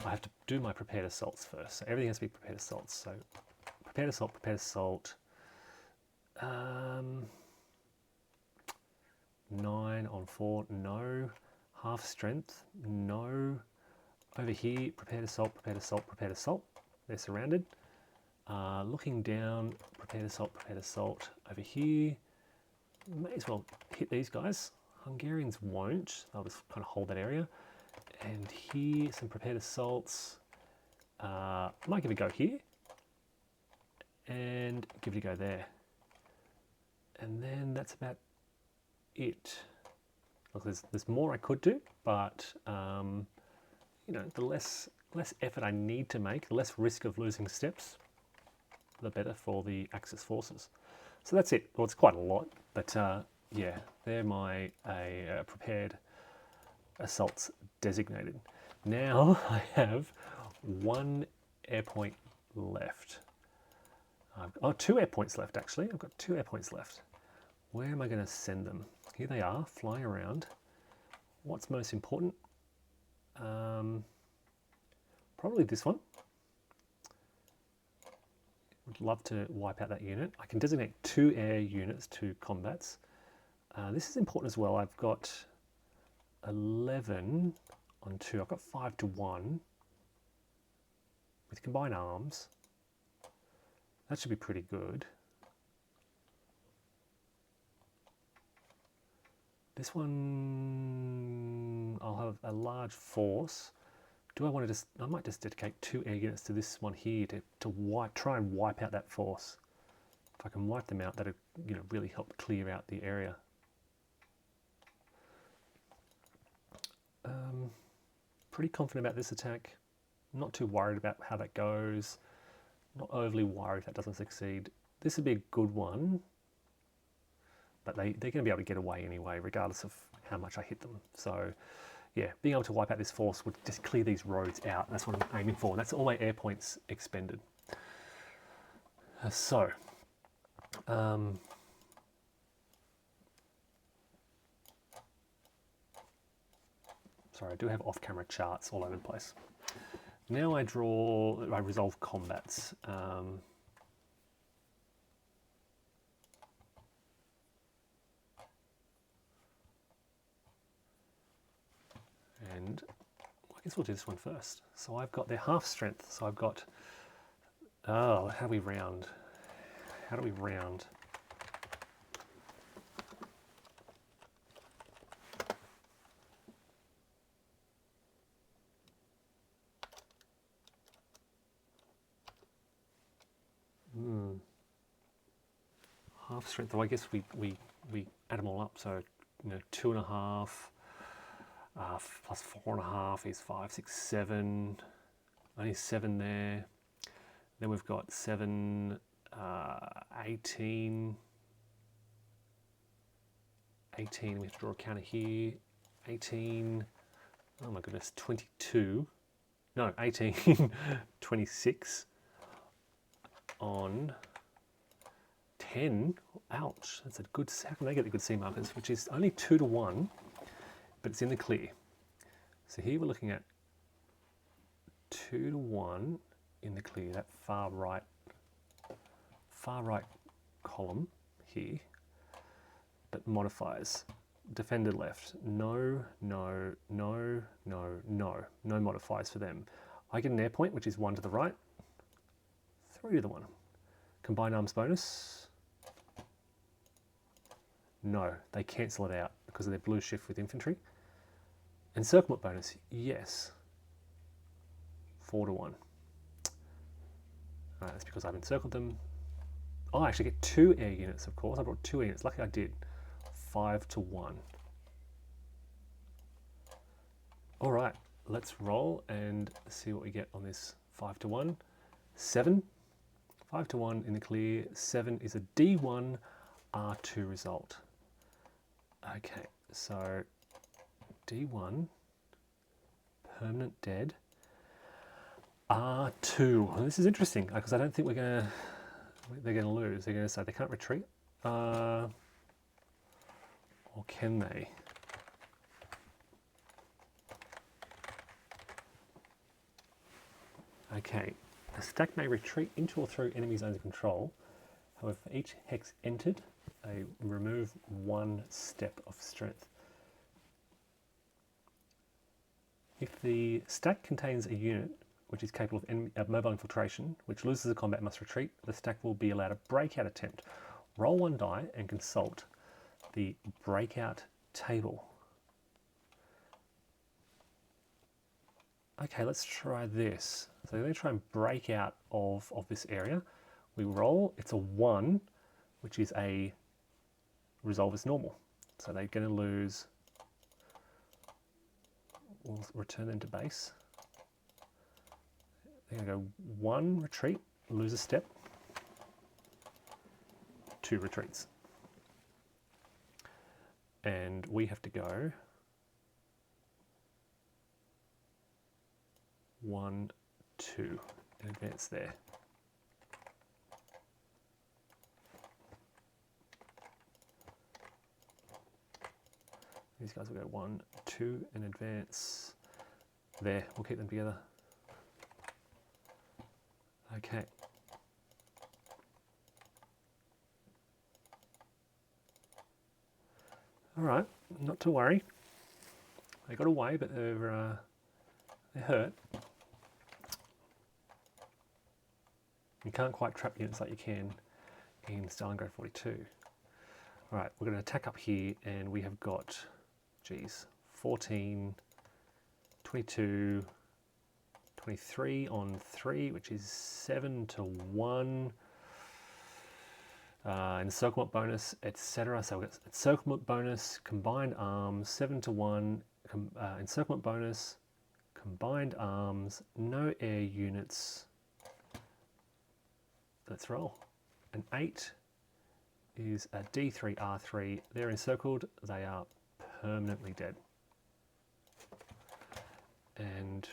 I have to do my prepared assaults first. So everything has to be prepared assaults. So prepared assault. 9 on 4, no. Half strength, no. Over here, prepared assault, prepared assault, prepared assault. They're surrounded. Looking down, prepared assault. Over here, may as well hit these guys. Hungarians won't. They'll just kind of hold that area. And here, some prepared assaults. Might give it a go here. And give it a go there. And then that's about it. Look, there's more I could do, but the less effort I need to make, the less risk of losing steps, the better for the Axis forces. So that's it. Well, it's quite a lot, but yeah, they're my prepared assaults designated. Now I have 1 air point left. 2 air points left, actually. I've got 2 air points left. Where am I going to send them? Here they are, flying around. What's most important? Probably this one. Would love to wipe out that unit. I can designate 2 air units to combats. This is important as well. I've got 11 on 2. I've got 5 to 1 with combined arms. That should be pretty good. This one, I'll have a large force. Do I want to just, I might just dedicate 2 air units to this one here to try and wipe out that force. If I can wipe them out, that'll really help clear out the area. Pretty confident about this attack. Not too worried about how that goes. Not overly worried if that doesn't succeed. This would be a good one. But they're going to be able to get away anyway, regardless of how much I hit them. So, yeah, being able to wipe out this force would just clear these roads out. That's what I'm aiming for. That's all my air points expended. Sorry, I do have off-camera charts all over the place. Now I resolve combats. And I guess we'll do this one first. So I've got their half strength. So I've got, how do we round? How do we round? Half strength. So I guess we add them all up. So 2.5. Plus 4.5 is 5, 6, 7. Only 7 there. Then we've got 7, 18. 18, we have to draw a counter here. 18, oh my goodness, 22. No, 18, 26 on 10. Ouch, that's a good, how can they get the good C markers? Which is only 2 to 1. But it's in the clear. So here we're looking at 2 to 1 in the clear, that far right column here, but modifiers. Defender left, no, no, no, no, no. No modifiers for them. I get an air point, which is 1 to the right, 3 to 1. Combined arms bonus. No, they cancel it out because of their blue shift with infantry. Encirclement bonus, yes. 4 to 1. That's because I've encircled them. Oh, I actually get 2 air units, of course. I brought 2 units. Lucky I did. 5 to 1. All right, let's roll and see what we get on this 5 to 1. 7. 5 to 1 in the clear. 7 is a D1 R2 result. Okay, so D1, permanent dead. R2. Well, this is interesting because I don't think they're gonna lose. They're gonna say they can't retreat, or can they? Okay, a stack may retreat into or through enemy zones of control. However, for each hex entered, they remove 1 step of strength. If the stack contains a unit which is capable of mobile infiltration, which loses a combat and must retreat, the stack will be allowed a breakout attempt. Roll 1 die and consult the breakout table. Okay, let's try this. So we're going to try and break out of this area. We roll, it's a 1, which is a resolve as normal. So they're going to lose, we'll return them to base. They're going to go 1 retreat, lose a step, 2 retreats. And we have to go 1, 2 and advance there. These guys will go 1, 2 and advance there. We'll keep them together. Okay. All right, not to worry. They got away, but they're hurt. You can't quite trap units like you can in Stalingrad 42. All right, we're going to attack up here, and we have got, geez, 14, 22, 23 on 3, which is 7 to 1. Encirclement bonus, etc. So we've got encirclement bonus, combined arms, 7 to 1, encirclement bonus, combined arms, no air units. Let's roll. An 8 is a D3 R3. They're encircled, they are permanently dead. And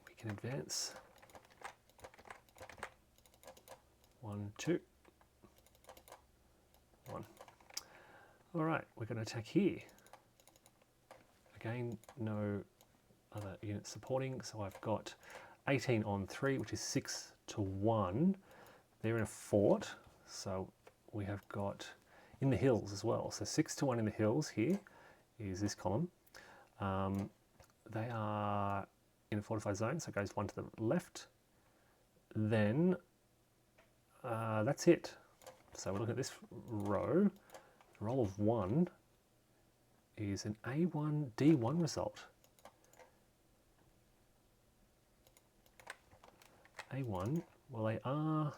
we can advance. 1, 2. 1. All right, we're going to attack here. Again, no other units supporting, so I've got 18 on 3, which is 6 to 1. They're in a fort, so we have got in the hills as well. So 6 to 1 in the hills here is this column. They are in a fortified zone, so it goes 1 to the left. Then that's it. So we're looking at this row. The roll of 1 is an A1 D1 result. A1, well, they are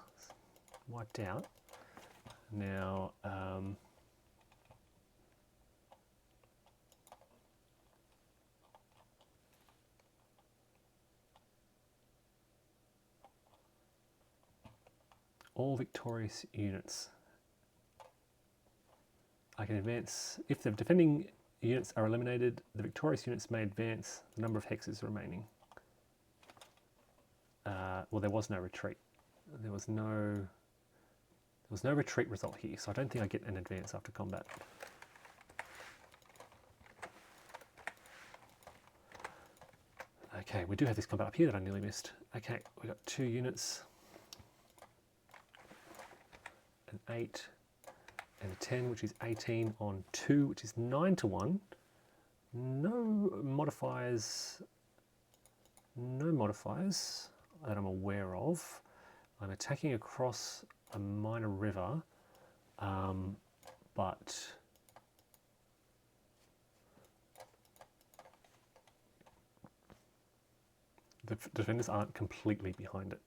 wiped out. Now, all victorious units. I can advance. If the defending units are eliminated, the victorious units may advance the number of hexes remaining. Well, there was no retreat. There was no retreat result here, so I don't think I get an advance after combat. Okay, we do have this combat up here that I nearly missed. Okay, we got 2 units. An 8 and a 10, which is 18 on 2, which is 9 to 1. No modifiers that I'm aware of. I'm attacking across a minor river, but the defenders aren't completely behind it,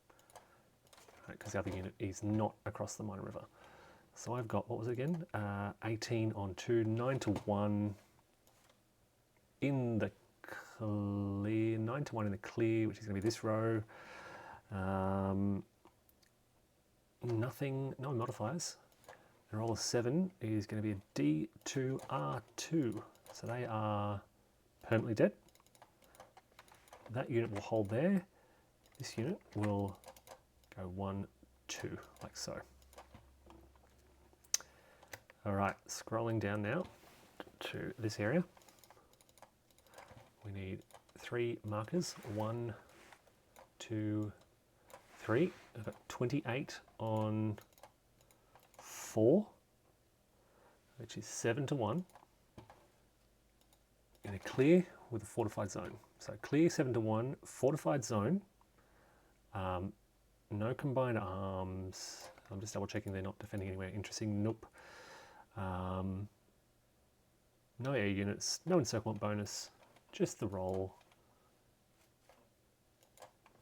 because the other unit is not across the minor river. So I've got, what was it again? 18 on 2, 9 to 1 in the clear, 9 to 1 in the clear, which is going to be this row. Nothing, no modifiers. The roll of 7 is going to be a D2R2. So they are permanently dead. That unit will hold there. This unit will go 1, 2, like so. All right, scrolling down now to this area. We need 3 markers. 1, 2, 3. I've got 28 on 4, which is 7 to 1. In a clear with a fortified zone. So clear 7 to 1, fortified zone. No combined arms. I'm just double checking they're not defending anywhere interesting. Nope. No air units, no encirclement bonus, just the roll.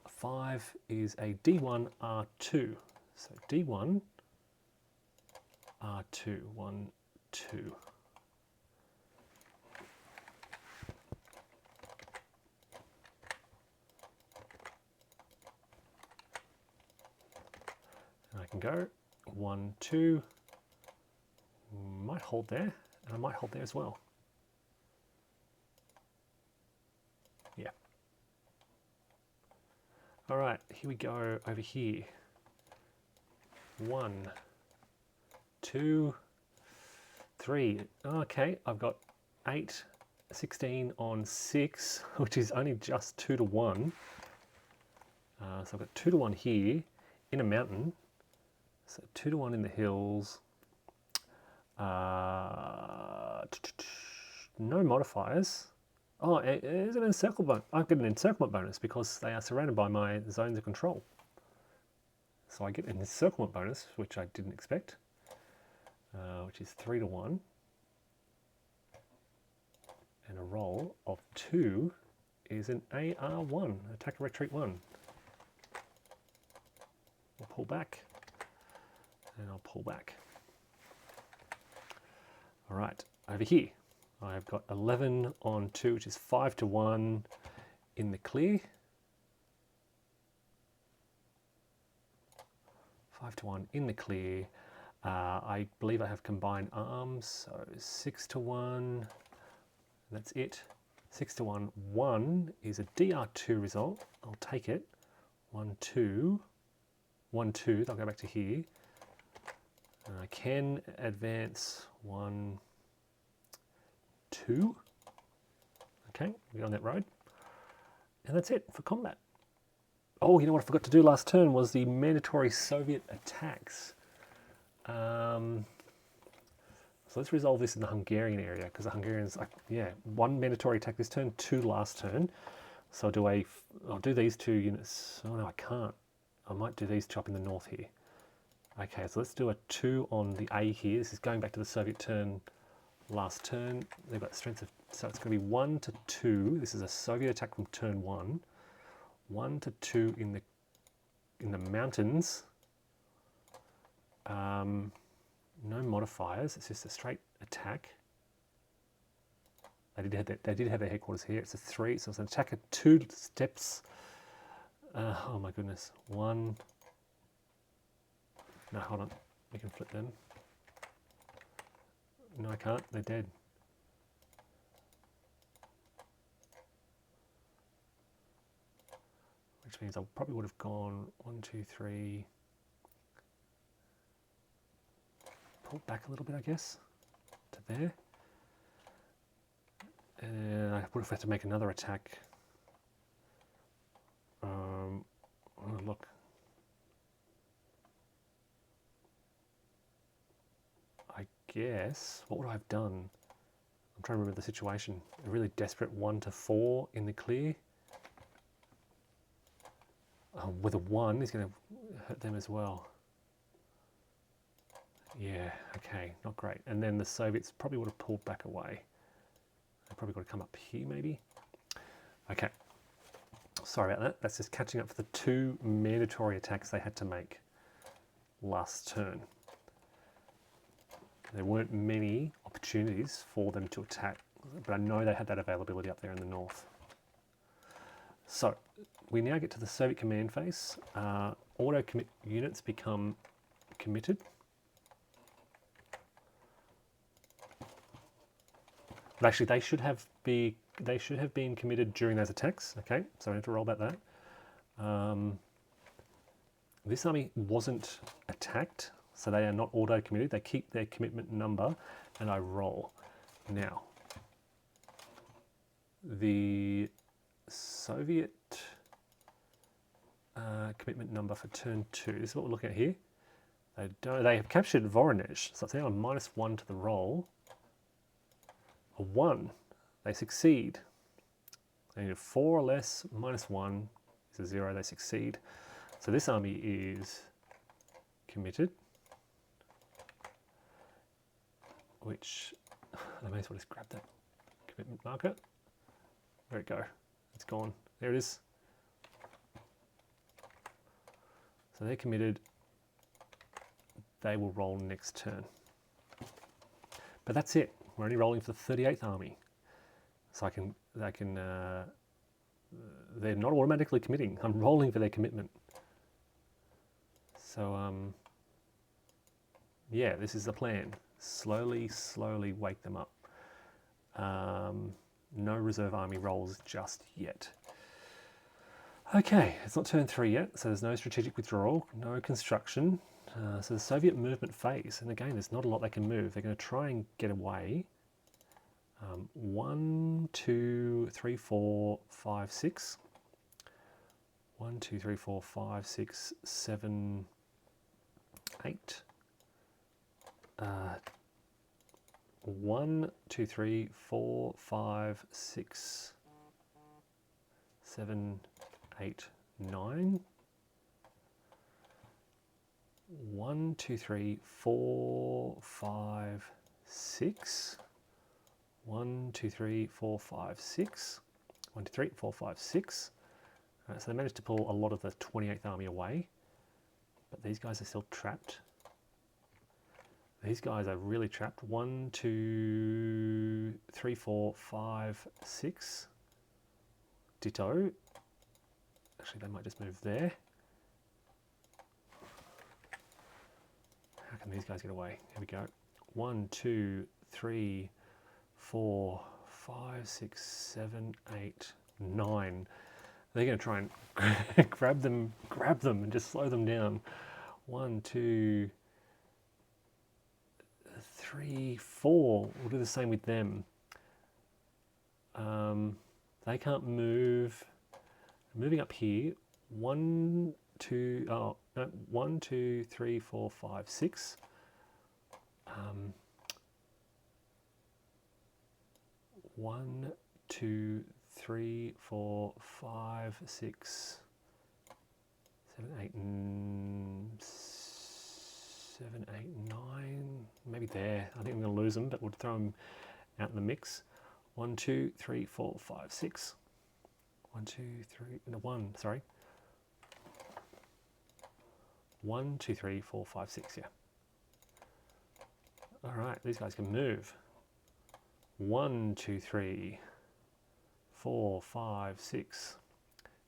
5 is a D1 R2. So D1 R2, 1, 2. And I can go 1, 2. Might hold there, and I might hold there as well. Yeah. All right, here we go over here. 1, 2, 3. Okay, I've got 8, 16 on 6, which is only just 2 to 1. So I've got 2 to 1 here in a mountain. So 2 to 1 in the hills. No modifiers. Oh, it's an encirclement bonus. I get an encirclement bonus because they are surrounded by my zones of control. So I get an encirclement bonus, which I didn't expect, which is 3 to 1. And a roll of 2 is an AR1, attack and retreat 1. I'll pull back, and I'll pull back. All right, over here, I've got 11 on 2, which is 5 to 1 in the clear. 5 to 1 in the clear. I believe I have combined arms, so 6 to 1, that's it. 6 to 1, 1 is a DR2 result. I'll take it. 1, 2, 1, 2, I'll go back to here. I can advance 1, 2. Okay, we're on that road. And that's it for combat. Oh, you know what I forgot to do last turn was the mandatory Soviet attacks. So let's resolve this in the Hungarian area, because the Hungarians, yeah, 1 mandatory attack this turn, 2 last turn. So I'll do these 2 units. Oh no, I can't. I might do these 2 up in the north here. Okay, so let's do a 2 on the A here. This is going back to the Soviet turn last turn. They've got strength of, so it's going to be 1 to 2. This is a Soviet attack from turn 1. 1 to 2 in the mountains. No modifiers. It's just a straight attack. They did have their headquarters here. It's a 3, so it's an attack at 2 steps. Oh my goodness. 1. No, hold on. We can flip them. No, I can't. They're dead. Which means I probably would have gone 1, 2, 3. Pull back a little bit, I guess, to there. And I would have had to make another attack. Oh, look. I guess, what would I have done? I'm trying to remember the situation. A really desperate 1 to 4 in the clear. With a 1, he's going to hurt them as well. Yeah, okay, not great. And then the Soviets probably would have pulled back away. They probably got to come up here maybe. Okay, sorry about that. That's just catching up for the 2 mandatory attacks they had to make last turn. There weren't many opportunities for them to attack, but I know they had that availability up there in the north. So we now get to the Soviet command phase. Auto commit units become committed. But actually, they should have been committed during those attacks. Okay, so I need to roll about that. This army wasn't attacked, so they are not auto committed. They keep their commitment number, and I roll. Now, the Soviet commitment number for turn 2. This is what we're looking at here. They have captured Voronezh, so it's now a -1 to the roll. A 1, they succeed. They need a 4 or less, -1 is a 0, they succeed. So this army is committed, which I may as well just grab that commitment marker. Where'd it go? It's gone. There it is. So they're committed. They will roll next turn. But that's it. We're only rolling for the 38th Army. So they're not automatically committing. I'm rolling for their commitment. So, yeah, this is the plan. Slowly wake them up. No reserve army rolls just yet. Okay, it's not turn 3 yet, so there's no strategic withdrawal, no construction. So the Soviet movement phase, and again, there's not a lot they can move. They're going to try and get away. 1, 2, 3, 4, 5, 6. 1, 2, 3, 4, 5, 6, 7, 8. 1, 2, 3, 4, 5, 6, 7, 8, 9. 1, 2, 3, 4, 5, 6. 1, 2, 3, 4, 5, 6. 1, 2, 3, 4, 5, 6. So they managed to pull a lot of the 28th Army away, but these guys are still trapped. These guys are really trapped. 1, 2, 3, 4, 5, 6. Ditto. Actually, they might just move there. How can these guys get away? Here we go. 1, 2, 3, 4, 5, 6, 7, 8, 9. They're going to try and grab them and just slow them down. 1, 2, 3, 4. We'll do the same with them. They can't move. Moving up here. 1, 2, oh, no, 1, 2, 3, 4, 5, 6. 1, 2, 3, 4, 5, 6, 7, 8, 7, 8, 9. Maybe there. I think I'm going to lose them, but we'll throw them out in the mix. 1, 2, 3, 4, 5, 6. 1, 2, 3, no, 1, sorry. 1, 2, 3, 4, 5, 6, yeah. All right, these guys can move. 1, 2, 3, 4, 5, 6,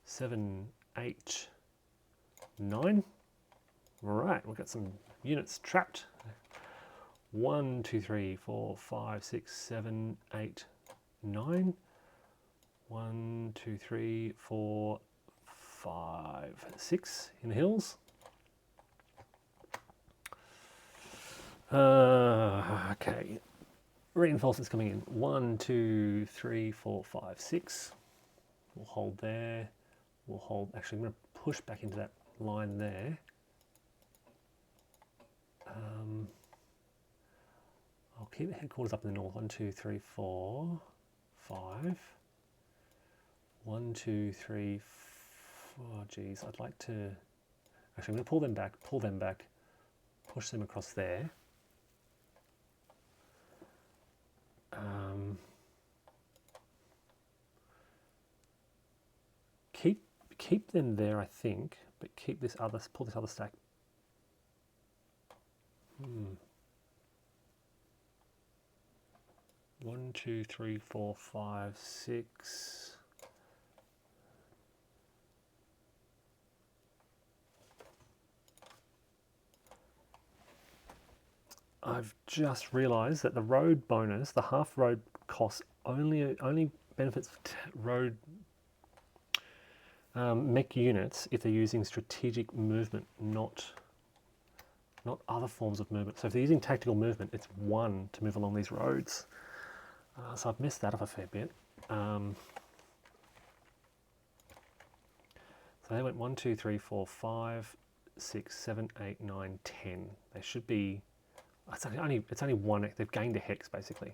7, 8, 9. Right, we've got some units trapped. 1, 2, 3, 4, 5, 6, 7, 8, 9. 1, 2, 3, 4, 5, 6 in the hills. Okay. Reinforcements coming in. 1, 2, 3, 4, 5, 6. We'll hold there. We'll hold. Actually, I'm going to push back into that line there. I'll keep the headquarters up in the north. 1, 2, 3, 4, 5. 1, 2, 3, 4. Geez, I'd like to. Actually, I'm going to pull them back, push them across there. Keep them there, I think, but pull this other stack. 1, 2, 3, 4, 5, 6. I've just realised that the road bonus, the half road cost, only benefits road mech units if they're using strategic movement, not other forms of movement. So if they're using tactical movement, it's 1 to move along these roads. So I've missed that off a fair bit. So they went 1, 2, 3, 4, 5, 6, 7, 8, 9, 10. They should be. It's only 1. They've gained a hex basically.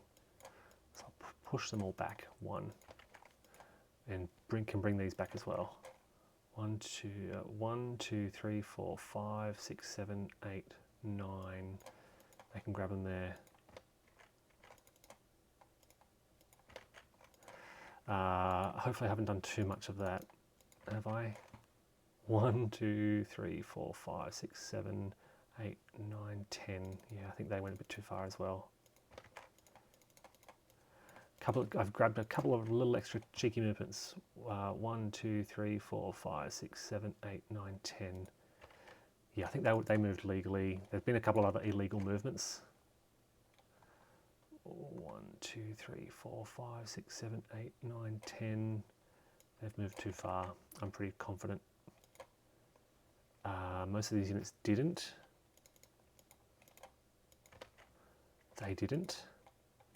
So I'll push them all back 1, and can bring these back as well. 1, 2, 3, 4, 5, 6, 7, 8, 9. They can grab them there. Hopefully I haven't done too much of that, have I? 1, 2, 3, 4, 5, 6, 7, 8, 9, 10. Yeah, I think they went a bit too far as well. I've grabbed a couple of little extra cheeky movements. 1, 2, 3, 4, 5, 6, 7, 8, 9, 10. Yeah, I think they moved legally. There's been a couple of other illegal movements. 1, 2, 3, 4, 5, 6, 7, 8, 9, 10. They've moved too far. I'm pretty confident. Most of these units didn't. They didn't.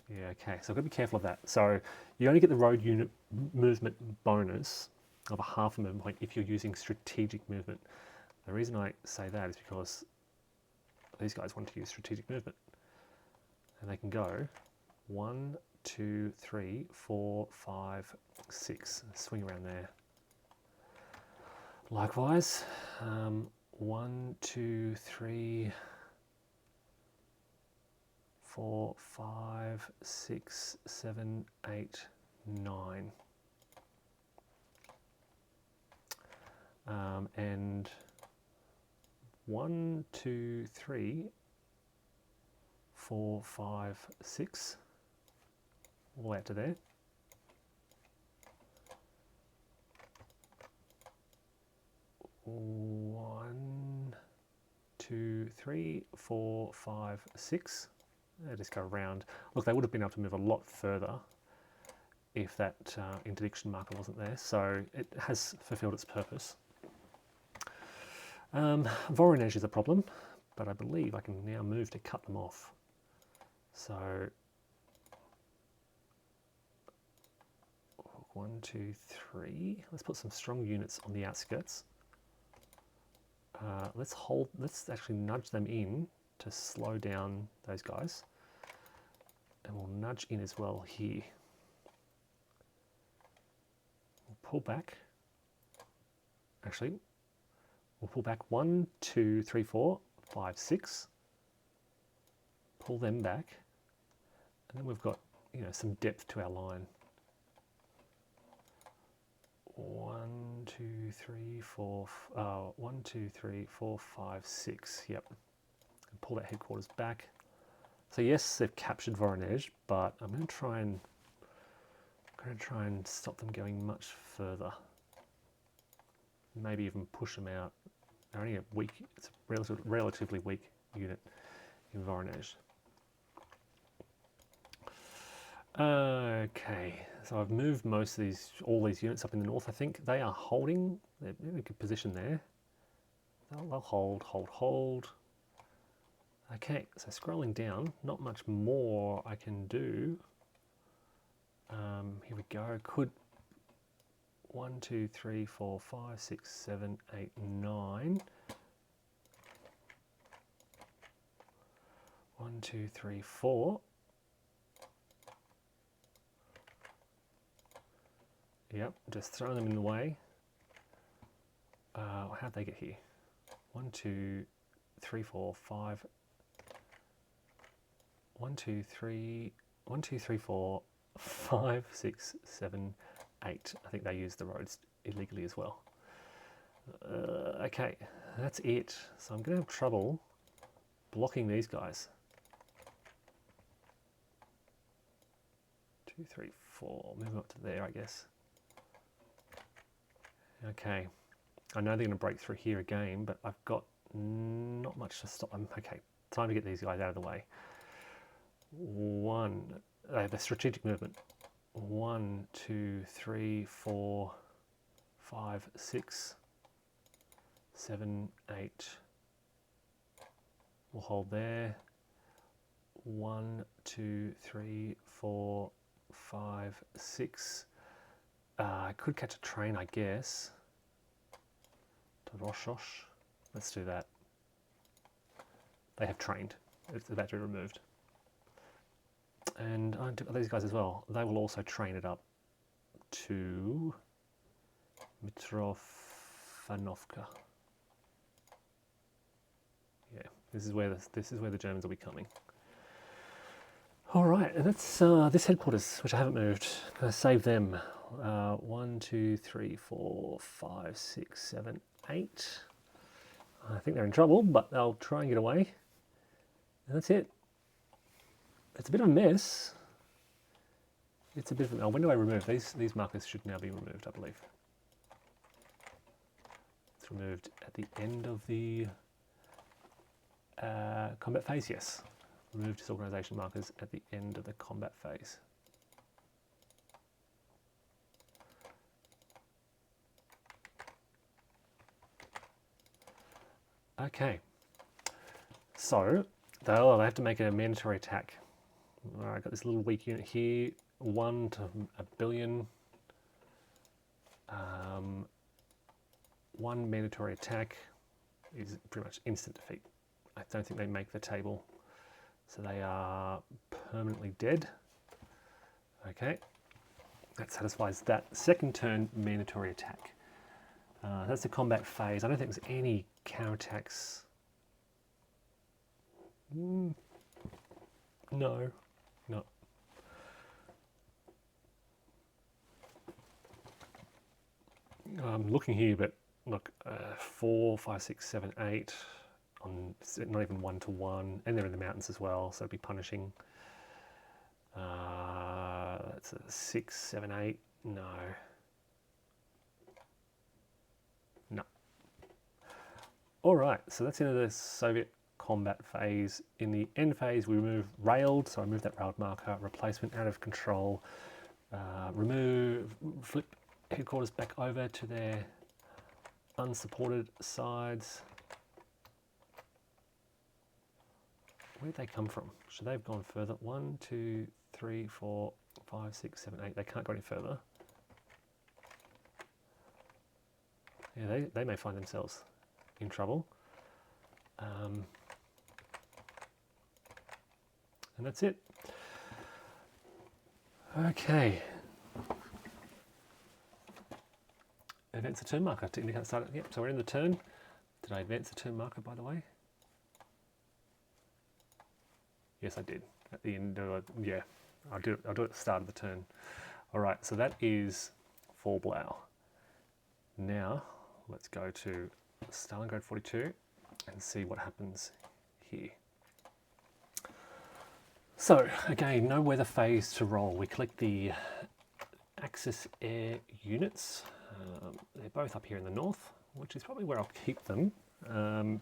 Yeah, okay, so I've got to be careful of that. So you only get the road unit movement bonus of a half a movement point if you're using strategic movement. The reason I say that is because these guys want to use strategic movement. And they can go 1, 2, 3, 4, 5, 6. Swing around there. Likewise, 1, 2, 3, 4, 5, 6, 7, 8, 9. And 1, 2, 3, 4, 5, 6, all the way out to there. One, 2, 3, 4, 5, 6. They just go around. Look, they would have been able to move a lot further if that interdiction marker wasn't there, so it has fulfilled its purpose. Voronezh is a problem, but I believe I can now move to cut them off. So 1, 2, 3. Let's put some strong units on the outskirts. Let's actually nudge them in to slow down those guys. And we'll nudge in as well here. We'll pull back. Actually, we'll pull back 1, 2, 3, 4, 5, 6. Pull them back. And then we've got, some depth to our line. 1, 2, 3, 4, 1, 2, 3, 4, 5, 6. Yep. And pull that headquarters back. So yes, they've captured Voronezh, but I'm going to try and stop them going much further. Maybe even push them out. They're only it's a relatively weak unit in Voronezh. Okay, so I've moved all these units up in the north. I think they are holding. They're in a good position there. They'll hold. Okay, so scrolling down, not much more I can do. Here we go. Could 1, 2, 3, 4, 5, 6, 7, 8, 9. 1, 2, 3, 4. Yep, just throwing them in the way. How'd they get here? 1, 2, 3, 4, 5. 1, 2, 3, 1, 2, 3, 4, 5, 6, 7, 8. I think they use the roads illegally as well. Okay, that's it. So I'm going to have trouble blocking these guys. 2, 3, 4. Move up to there, I guess. Okay. I know they're going to break through here again, but I've got not much to stop them. Okay, time to get these guys out of the way. The strategic movement. 1, 2, 3, 4, 5, 6, 7, 8. We'll hold there. 1, 2, 3, 4, 5, 6. I could catch a train, I guess. To Roshosh. Let's do that. They have trained. It's about to be removed. And these guys as well. They will also train it up to Mitrofanovka. Yeah, this is where the Germans will be coming. All right, and that's this headquarters, which I haven't moved. I'm going to save them. 1, 2, 3, 4, 5, 6, 7, 8. I think they're in trouble, but they'll try and get away. And that's it. It's a bit of a mess. It's a bit of a... when do I remove? These markers should now be removed, I believe. It's removed at the end of the combat phase, yes. Remove disorganization markers at the end of the combat phase. Okay. So, they'll have to make a mandatory attack. Alright, I've got this little weak unit here. 1 to 1 billion. 1 mandatory attack is pretty much instant defeat. I don't think they make the table. So they are permanently dead. Okay. That satisfies that. Second turn, mandatory attack. That's the combat phase. I don't think there's any counterattacks. No. No. I'm looking here, but look, 4, 5, 6, 7, 8, on not even 1 to 1, and they're in the mountains as well, so it'd be punishing. That's a 6, 7, 8. No. No. All right, so that's the end of the Soviet combat phase. In the end phase, we remove railed, so I remove that railed marker. Replacement out of control. Flip headquarters back over to their unsupported sides. Where'd they come from? Should they have gone further? 1, 2, 3, 4, 5, 6, 7, 8. They can't go any further. Yeah, they may find themselves in trouble. And that's it. Okay. Advance the turn marker to indicate start. Yep, so we're in the turn. Did I advance the turn marker, by the way? Yes, I did. At the end of yeah, I'll do it at the start of the turn. All right, so that is for Blau. Now, let's go to Stalingrad 42 and see what happens here. So, again, no weather phase to roll. We collect the Axis Air units. They're both up here in the north, which is probably where I'll keep them.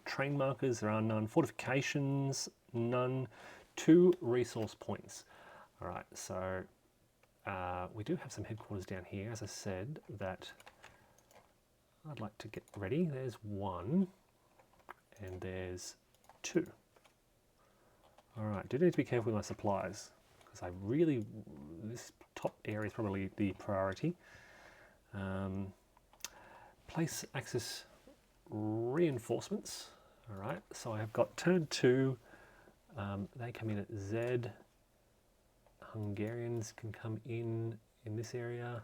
Train markers, there are none. Fortifications, none. 2 resource points. All right, so we do have some headquarters down here, as I said, that I'd like to get ready. There's 1, and there's 2. All right, do need to be careful with my supplies, because I really, this top area is probably the priority. Place Axis reinforcements. All right, so I have got turn 2. They come in at Z. Hungarians can come in this area.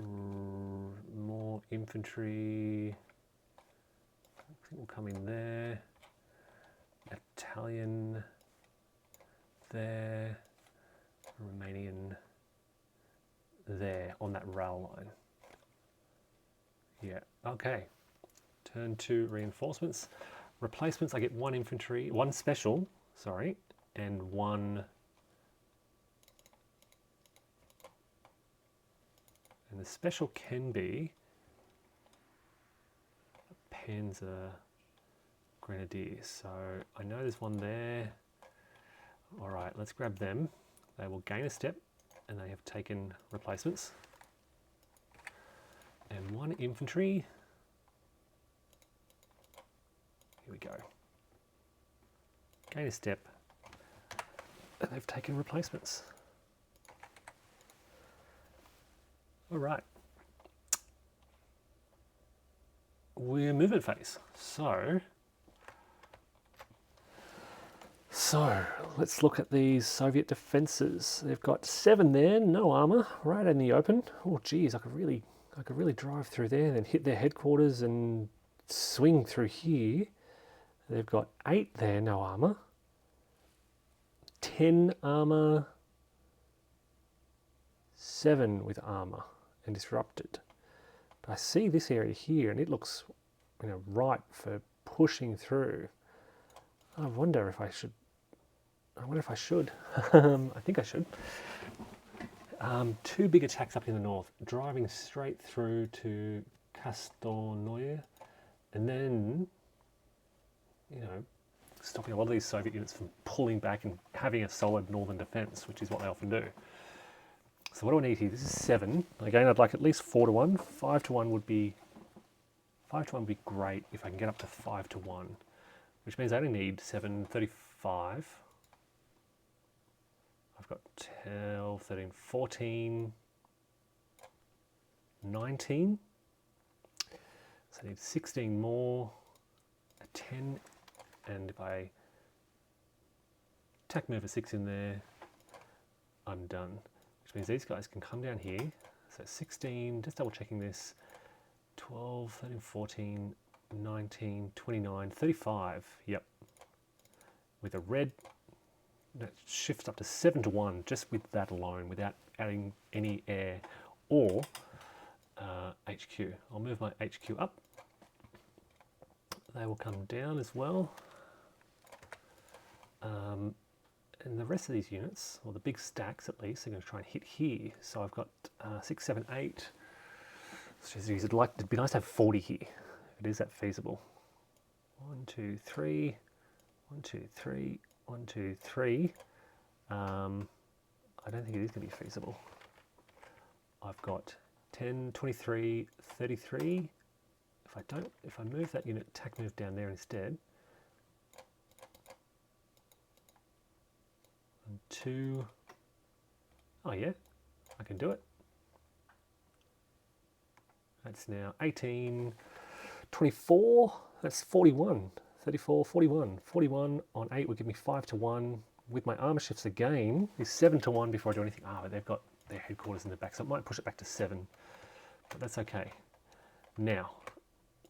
more infantry. I think will come in there. Italian there. Romanian there on that rail line. Yeah, okay. Turn to reinforcements. Replacements, I get one infantry, one special, sorry, and one. And the special can be Panzer Grenadiers. So I know there's one there. All right, let's grab them. They will gain a step, and they have taken replacements. And one infantry. Here we go. Gain a step, and they've taken replacements. All right. We're movement phase. So let's look at these Soviet defences. They've got 7 there, no armour, right in the open. Oh geez, I could really drive through there and then hit their headquarters and swing through here. They've got 8 there, no armour. 10 armour, 7 with armour and disrupted. But I see this area here and it looks, ripe for pushing through. I wonder if I should. I think I should. 2 big attacks up in the north, driving straight through to Kastornoye, and then, stopping a lot of these Soviet units from pulling back and having a solid northern defence, which is what they often do. So what do I need here? This is 7. Again, I'd like at least 4 to 1. 5 to 1 would be great if I can get up to 5 to 1, which means I only need 7, 35. I've got 12, 13, 14, 19. So I need 16 more, a 10, and if I attack move a 6 in there, I'm done. Which means these guys can come down here. So 16, just double checking this, 12, 13, 14, 19, 29, 35, yep. With a red, that shifts up to 7 to 1 just with that alone, without adding any air or HQ. I'll move my HQ up. They will come down as well. And the rest of these units, or the big stacks at least, are going to try and hit here. So I've got 6, 7, 8. It'd be nice to have 40 here, if it is that feasible. 1, 2, 3. 1, 2, 3. 1, 2, 3. I don't think it is going to be feasible. I've got 10, 23, 33. If I move that unit, attack move down there instead. 1, 2. Oh yeah, I can do it. That's now 18, 24. That's 41. 34, 41. 41 on 8 would give me 5 to 1. With my armour shifts again, is 7 to 1 before I do anything. But they've got their headquarters in the back, so it might push it back to 7. But that's okay. Now,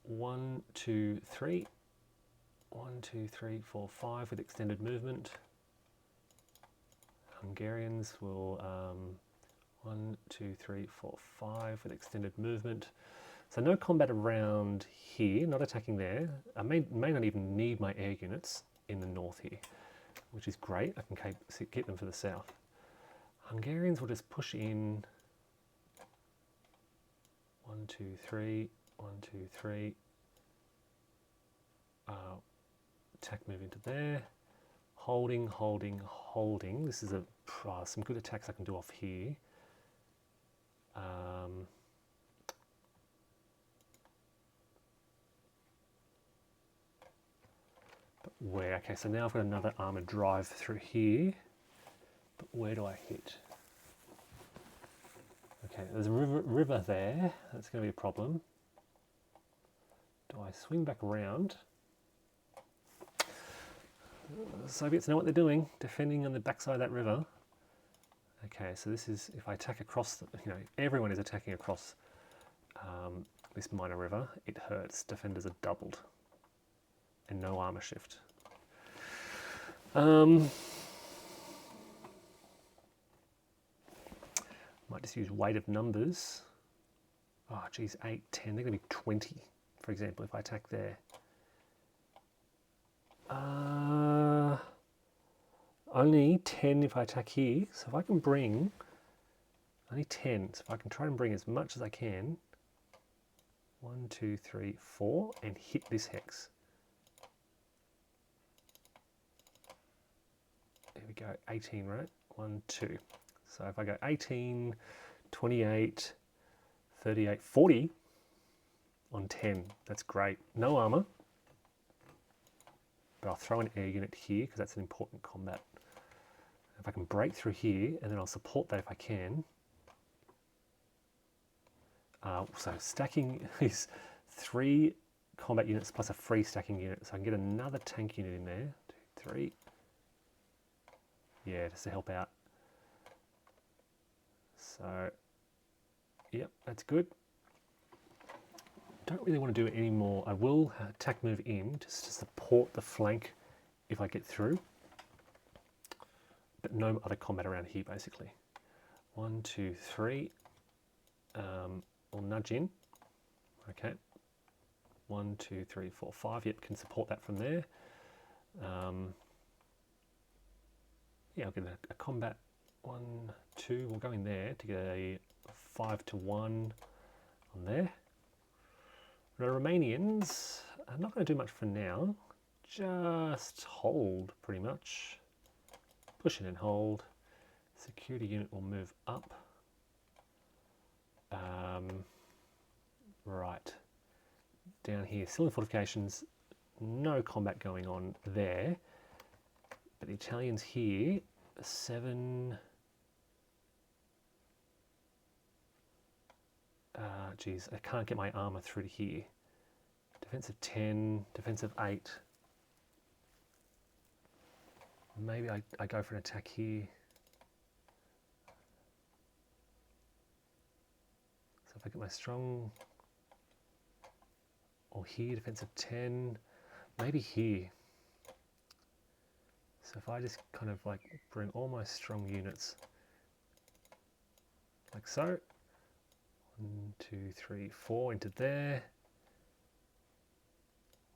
1, 2, 3. 1, 2, 3, 4, 5 with extended movement. Hungarians will 1, 2, 3, 4, 5 with extended movement. So no combat around here, not attacking there. I may not even need my air units in the north here, which is great. I can keep them for the south. Hungarians will just push in 1, 2, 3, 1, 2, 3. Attack move into there. Holding, holding, holding. This is some good attacks I can do off here. But where? Okay, so now I've got another armoured drive through here. But where do I hit? Okay, there's a river there. That's going to be a problem. Do I swing back around? The Soviets know what they're doing, defending on the backside of that river. Okay, so this is, if I attack across, everyone is attacking across this minor river, it hurts. Defenders are doubled. And no armor shift. Might just use weight of numbers. Oh, geez, 8, 10. They're going to be 20, for example, if I attack there. Only 10 if I attack here. So if I can bring... Only 10. So if I can try and bring as much as I can. 1, 2, 3, 4. And hit this hex. There we go. 18, right? 1, 2. So if I go 18, 28, 38, 40 on 10. That's great. No armor. But I'll throw an air unit here because that's an important combat. If I can break through here, and then I'll support that if I can. So stacking is 3 combat units plus a free stacking unit. So I can get another tank unit in there. 2, 3. Yeah, just to help out. So, yep, that's good. Don't really want to do it anymore. I will attack move in just to support the flank if I get through. But no other combat around here, basically. 1, 2, 3. I'll nudge in. Okay. 1, 2, 3, 4, 5. Yep, can support that from there. Yeah, I'll get a combat 1, 2. We'll go in there to get a 5 to 1 on there. The Romanians are not going to do much for now. Just hold, pretty much. Push in and hold. Security unit will move up. Right. Down here, still in fortifications. No combat going on there. But the Italians here, 7... geez, I can't get my armor through to here. Defensive 10, defensive 8. Maybe I go for an attack here. So if I get my strong... Or here, defensive 10. Maybe here. So if I just kind of like bring all my strong units like so. 1, 2, 3, 4 into there.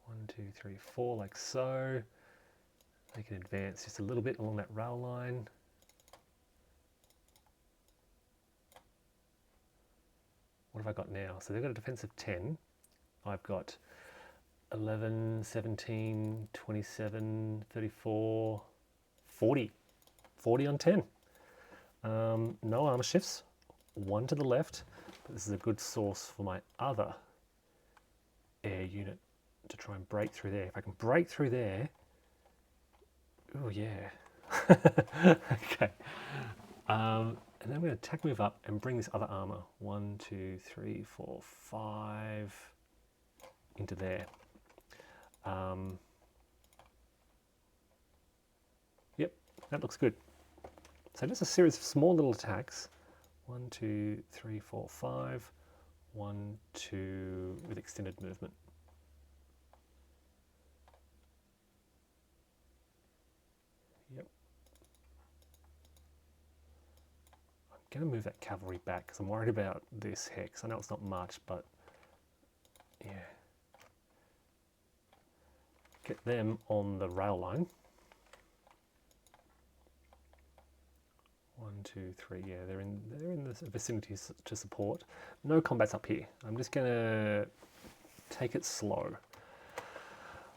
1, 2, 3, 4 like so. They can advance just a little bit along that rail line. What have I got now? So they've got a defensive 10. I've got 11, 17, 27, 34, 40. 40 on 10. No armor shifts. 1 to the left. But this is a good source for my other air unit to try and break through there. If I can break through there... Oh, yeah. Okay. And then I'm going to attack move up and bring this other armor. 1, 2, 3, 4, 5 into there. Yep, that looks good. So just a series of small little attacks. 1, 2, 3, 4, 5. 1, 2 with extended movement. Yep. I'm going to move that cavalry back because I'm worried about this hex. I know it's not much, but yeah. Get them on the rail line. 1, 2, 3. Yeah, they're in the vicinity to support. No combats up here. I'm just gonna take it slow.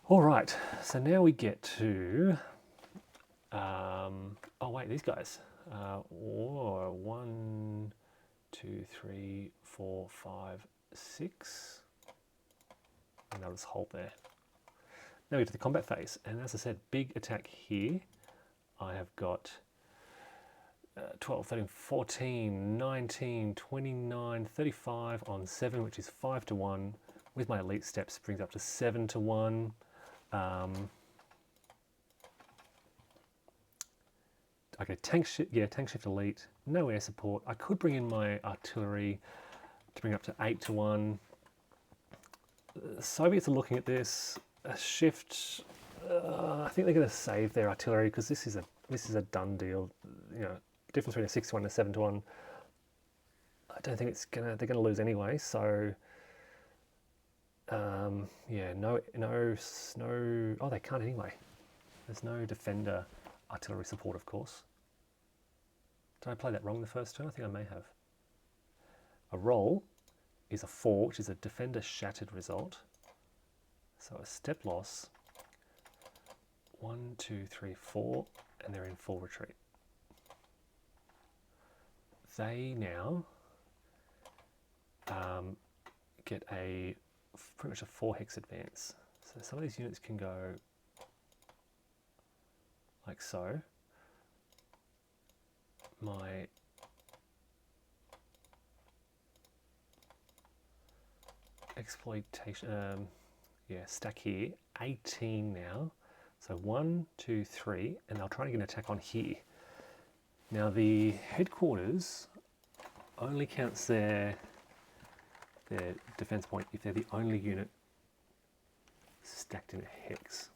All right. So now we get to. Oh wait, these guys. 1, 2, 3, 4, 5, 6. And I'll just hold there. Now we get to the combat phase, and as I said, big attack here. I have got 12, 13, 14, 19, 29, 35 on 7, which is 5 to 1. With my elite steps, brings up to 7 to 1. I Okay, tank shift, yeah, tank shift elite, no air support. I could bring in my artillery to bring it up to 8 to 1. The Soviets are looking at this. A shift, I think they're going to save their artillery because this is a done deal. You know, difference between a 6 to 1 and a 7 to 1. I don't think they're going to lose anyway. So, yeah, no. Oh, they can't anyway. There's no defender artillery support, of course. Did I play that wrong the first turn? I think I may have. A roll is a 4, which is a defender shattered result. So a step loss, 1, 2, 3, 4, and they're in full retreat. They now get pretty much a 4 hex advance. So some of these units can go like so. My exploitation, stack here, 18 now. So 1, 2, 3, and they'll try to get an attack on here. Now the headquarters only counts their defense point if they're the only unit stacked in a hex.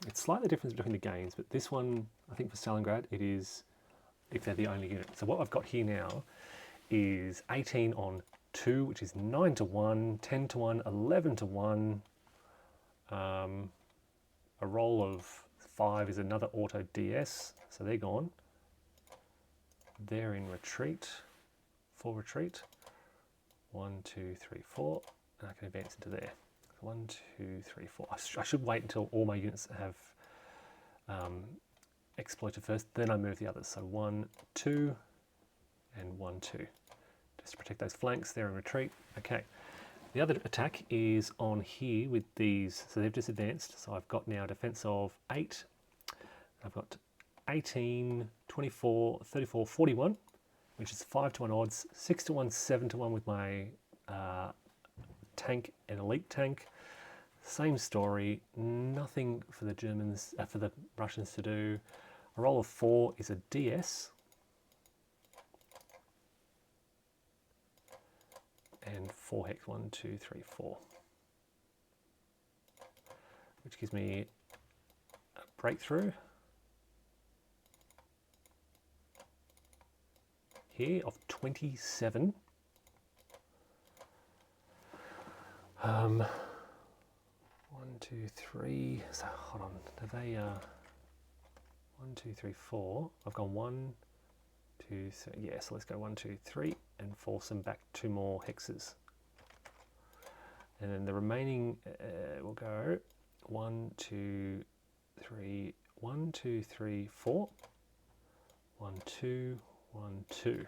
It's slightly different between the games, but this one, I think for Stalingrad, it is if they're the only unit. So what I've got here now is 18 on 2, which is 9 to 1, 10 to 1, 11 to 1. A roll of 5 is another auto DS, so they're gone. They're in retreat, full retreat. 1, 2, 3, 4, and I can advance into there. 1, 2, 3, 4. I should wait until all my units have exploited first, then I move the others. So 1, 2, and 1, 2. Just to protect those flanks, they're in retreat. Okay. The other attack is on here with these, so they've just advanced. So I've got now a defense of 8. I've got 18, 24, 34, 41, which is 5 to 1 odds, 6 to 1, 7 to 1 with my tank and elite tank. Same story, nothing for the Germans, for the Russians to do. A roll of 4 is a DS. And 4 hex, 1, 2, 3, 4. Which gives me a breakthrough here of 27. 1, 2, 3. So hold on. Have they 1, 2, 3, 4. I've gone 1, 2, 3. Yeah, so let's go 1, 2, 3 and force them back 2 more hexes. And then the remaining will go 1, 2, 3, 1, 2, 3, 4. 1, 2, 1, 2.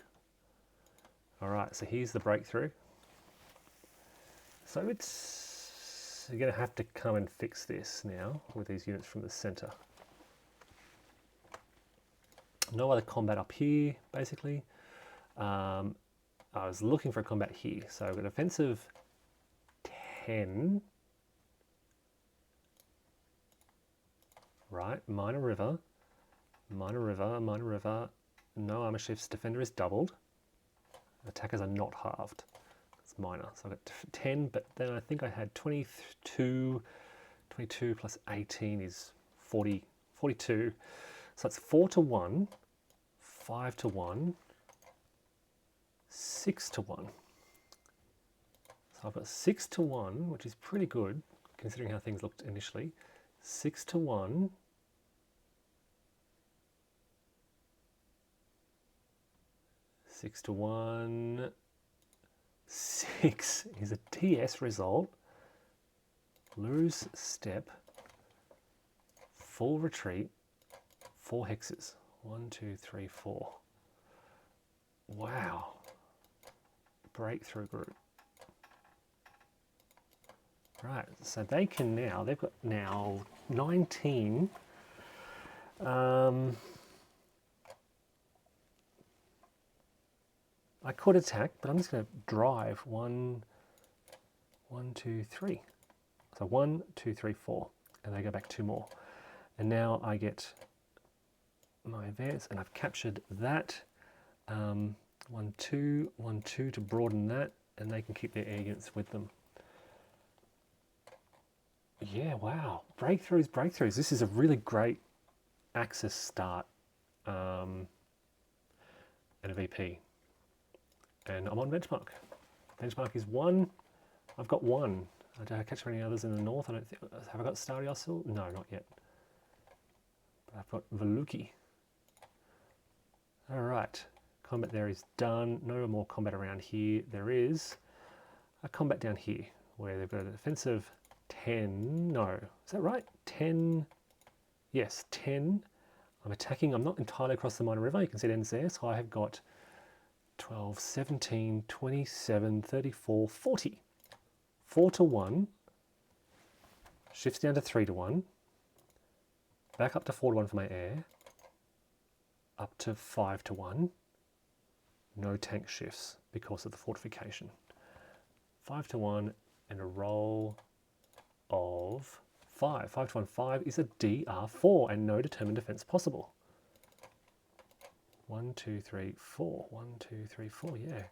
All right, so here's the breakthrough. So you're going to have to come and fix this now with these units from the center. No other combat up here, basically. I was looking for a combat here. So I've got offensive 10. Right, minor river, minor river, minor river. No armor shifts, defender is doubled. Attackers are not halved. It's minor. So I've got 10, but then I think I had 22. 22 plus 18 is 40, 42. So it's 4 to 1, 5 to 1, 6 to 1. So I've got 6 to 1, which is pretty good considering how things looked initially. 6 to 1. 6 to 1. 6 is a TS result. Lose step. Full retreat. 4 hexes. 1, 2, 3, 4. Wow. Breakthrough group. Right, so they can now, they've got now 19. I could attack, but I'm just going to drive 1, 2, 3. So 1, 2, 3, 4, and they go back 2 more. And now I get my advance, and I've captured that. 1, 2, 1, 2 to broaden that, and they can keep their air units with them. Yeah, wow. Breakthroughs, breakthroughs. This is a really great Axis start and a VP. And I'm on benchmark. Benchmark is 1. I've got 1. Did I catch any others in the north? I don't think. Have I got Stariosil? No, not yet. But I've got Veluki. All right. Combat there is done. No more combat around here. There is a combat down here where they've got a defensive 10. No, is that right? 10. Yes, 10. I'm attacking. I'm not entirely across the minor river. You can see it ends there. So I have got 12, 17, 27, 34, 40. 4 to 1. Shifts down to 3 to 1. Back up to 4 to 1 for my air. Up to 5 to 1. No tank shifts because of the fortification. 5 to 1 and a roll of 5. 5 to 1, 5 is a DR4 and no determined defense possible. 1, 2, 3, 4. 1, 2, 3, 4, yeah.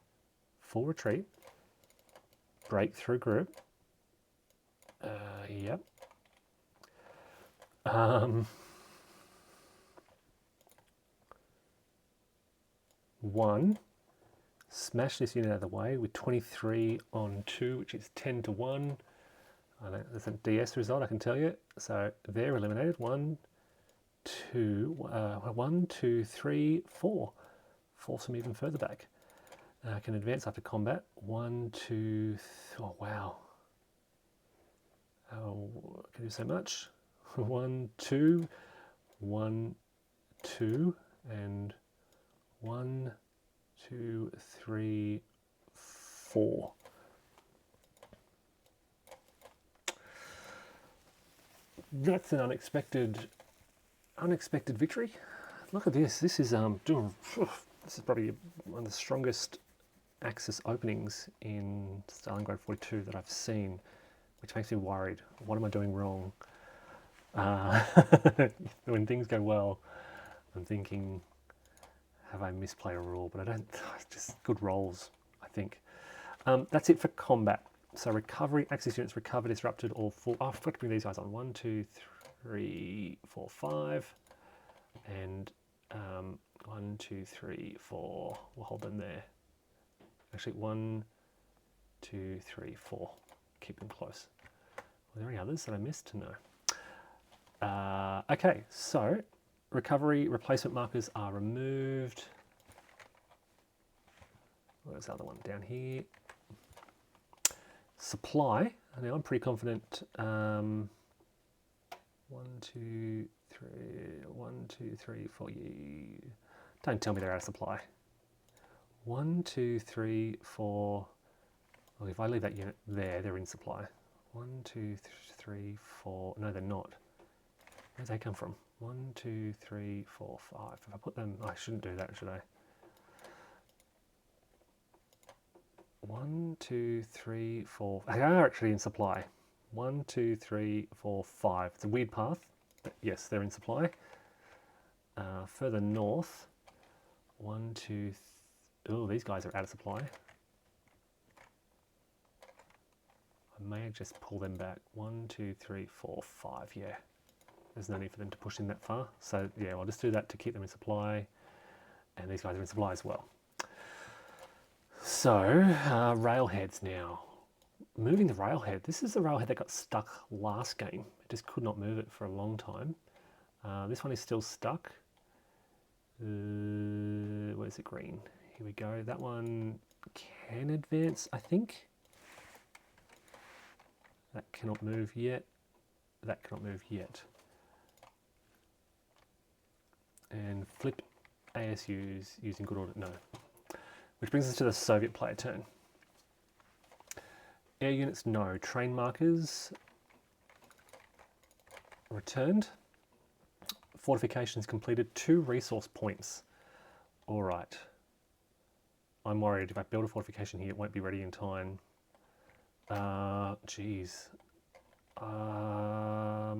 Full retreat. Breakthrough group. Yep. 1. Smash this unit out of the way with 23 on 2, which is 10 to 1. That's a DS result, I can tell you. So they're eliminated. 1, 2, 1, 2, 3, 4. Force them even further back. I can advance after combat. 1, 2, oh wow. Oh, can do so much. 1, 2, 1, 2, and 1, 2, 3, 4. That's an unexpected victory. Look at this. This is probably one of the strongest Axis openings in Stalingrad 42 that I've seen, which makes me worried. What am I doing wrong? When things go well, I'm thinking, have I misplayed a rule? But I don't. Just good rolls, I think. That's it for combat. So recovery, Axis units recover, disrupted, or full. Oh, I forgot to bring these guys on. 1, 2, 3, 4, 5, and 1, 2, 3, 4. We'll hold them there. Actually, 1, 2, 3, 4. Keep them close. Were there any others that I missed? No. Okay, so recovery replacement markers are removed. Where's the other one? Down here. Supply. Now I'm pretty confident. 1, 2, 3. 1, 2, 3, 4. Don't tell me they're out of supply. 1, 2, 3, 4. Well, if I leave that unit there, they're in supply. 1, 2, 3, 4. No, they're not. Where did they come from? 1, 2, 3, 4, 5. If I put them, I shouldn't do that, should I? 1, 2, 3, 4. They are actually in supply. 1, 2, 3, 4, 5. It's a weird path, but yes, they're in supply. Further north, 1, 2. Oh, these guys are out of supply. I may just pull them back. 1, 2, 3, 4, 5. Yeah, there's no need for them to push in that far. So yeah, I'll just do that to keep them in supply. And these guys are in supply as well. So, railheads now. Moving the railhead. This is the railhead that got stuck last game. It just could not move it for a long time. This one is still stuck. Where's it green? Here we go. That one can advance, I think. That cannot move yet. That cannot move yet. And flip ASUs using good order. No. Which brings us to the Soviet player turn. Air units, no. Train markers, returned. Fortifications completed, 2 resource points. All right. I'm worried if I build a fortification here, it won't be ready in time. Geez. All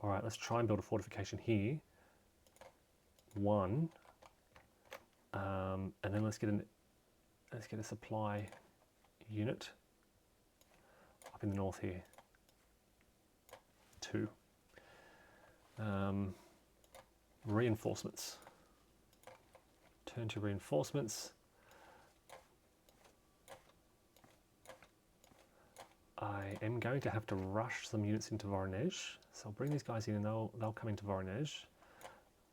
right, Alright, let's try and build a fortification here. One. And then let's get a supply unit up in the north here. 2. Reinforcements. Turn to reinforcements. I am going to have to rush some units into Voronezh, so I'll bring these guys in and they'll come into Voronezh.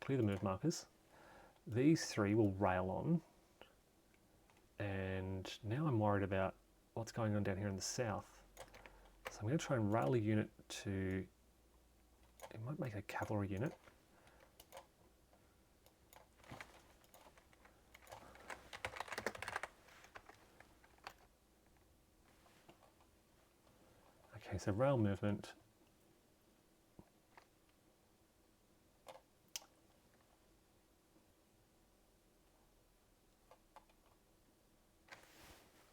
Clear the move markers. These 3 will rail on, and now I'm worried about what's going on down here in the south. So I'm going to try and rail a unit to, it might make a cavalry unit. Okay, so rail movement.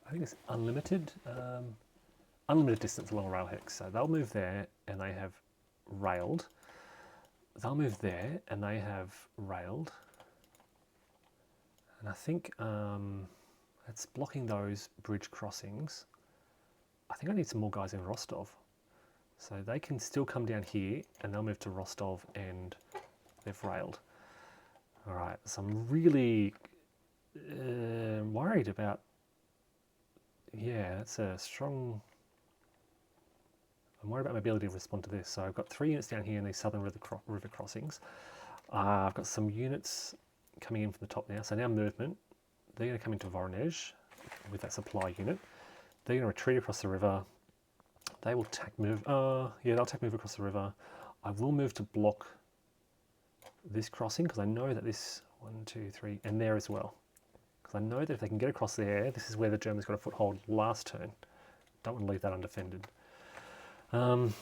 I think it's unlimited distance along a rail hex. So they'll move there and they have railed. They'll move there and they have railed. And I think it's blocking those bridge crossings. I think I need some more guys in Rostov. So they can still come down here and they'll move to Rostov and they've railed. All right, so I'm really worried about, yeah, that's a strong, I'm worried about my ability to respond to this. So I've got 3 units down here in these southern river crossings. I've got some units coming in from the top now. So now movement, they're going to come into Voronezh with that supply unit. They're going to retreat across the river. They will tack move, yeah, they'll tack move across the river. I will move to block this crossing because I know that this, 1, 2, 3, and there as well. Because I know that if they can get across there, this is where the Germans got a foothold last turn. Don't want to leave that undefended. Okay,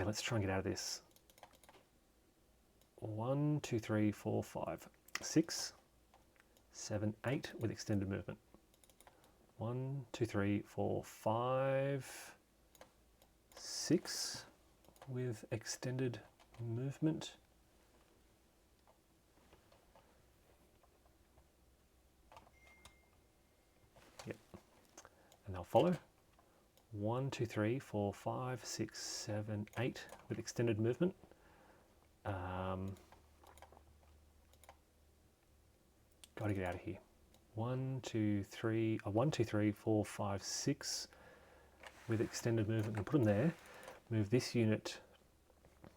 let's try and get out of this. 1, 2, 3, 4, 5, 6, 7, 8 with extended movement. 1, 2, 3, 4, 5, 6 with extended movement. Yep. And they'll follow. 1, 2, 3, 4, 5, 6, 7, 8 with extended movement. Got to get out of here. 1, 2, 3, 1, 2, 3, 4, 5, 6 with extended movement. And put them there. Move this unit. I'm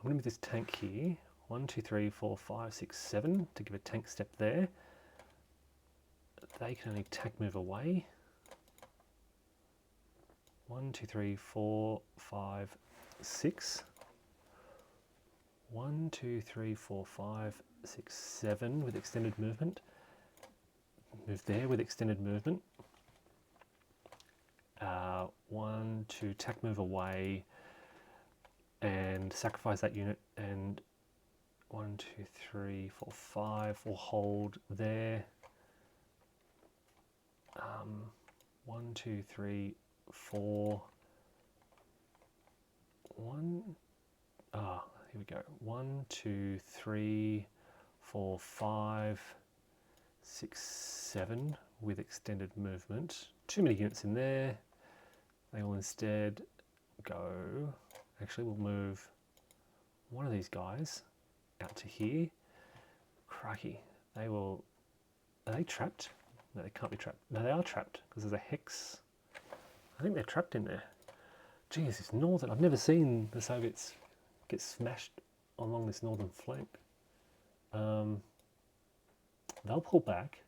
going to move this tank here. 1, 2, 3, 4, 5, 6, 7 to give a tank step there. They can only tack move away. 1, 2, 3, 4, 5, 6. 1, 2, 3, 4, 5, 6, 7 with extended movement. Move there with extended movement. 1, 2, tack move away and sacrifice that unit. And 1, 2, 3, 4, 5 will hold there. 1, 2, 3, 4. 1. Here we go. 1, 2, 3, 4, 5, 6, 7 with extended movement. Too many units in there. They will instead go. Actually, we'll move one of these guys out to here. Crikey. They will. Are they trapped? No, they can't be trapped. No, they are trapped because there's a hex. I think they're trapped in there. Geez, it's northern. I've never seen the Soviets get smashed along this northern flank. They'll pull back.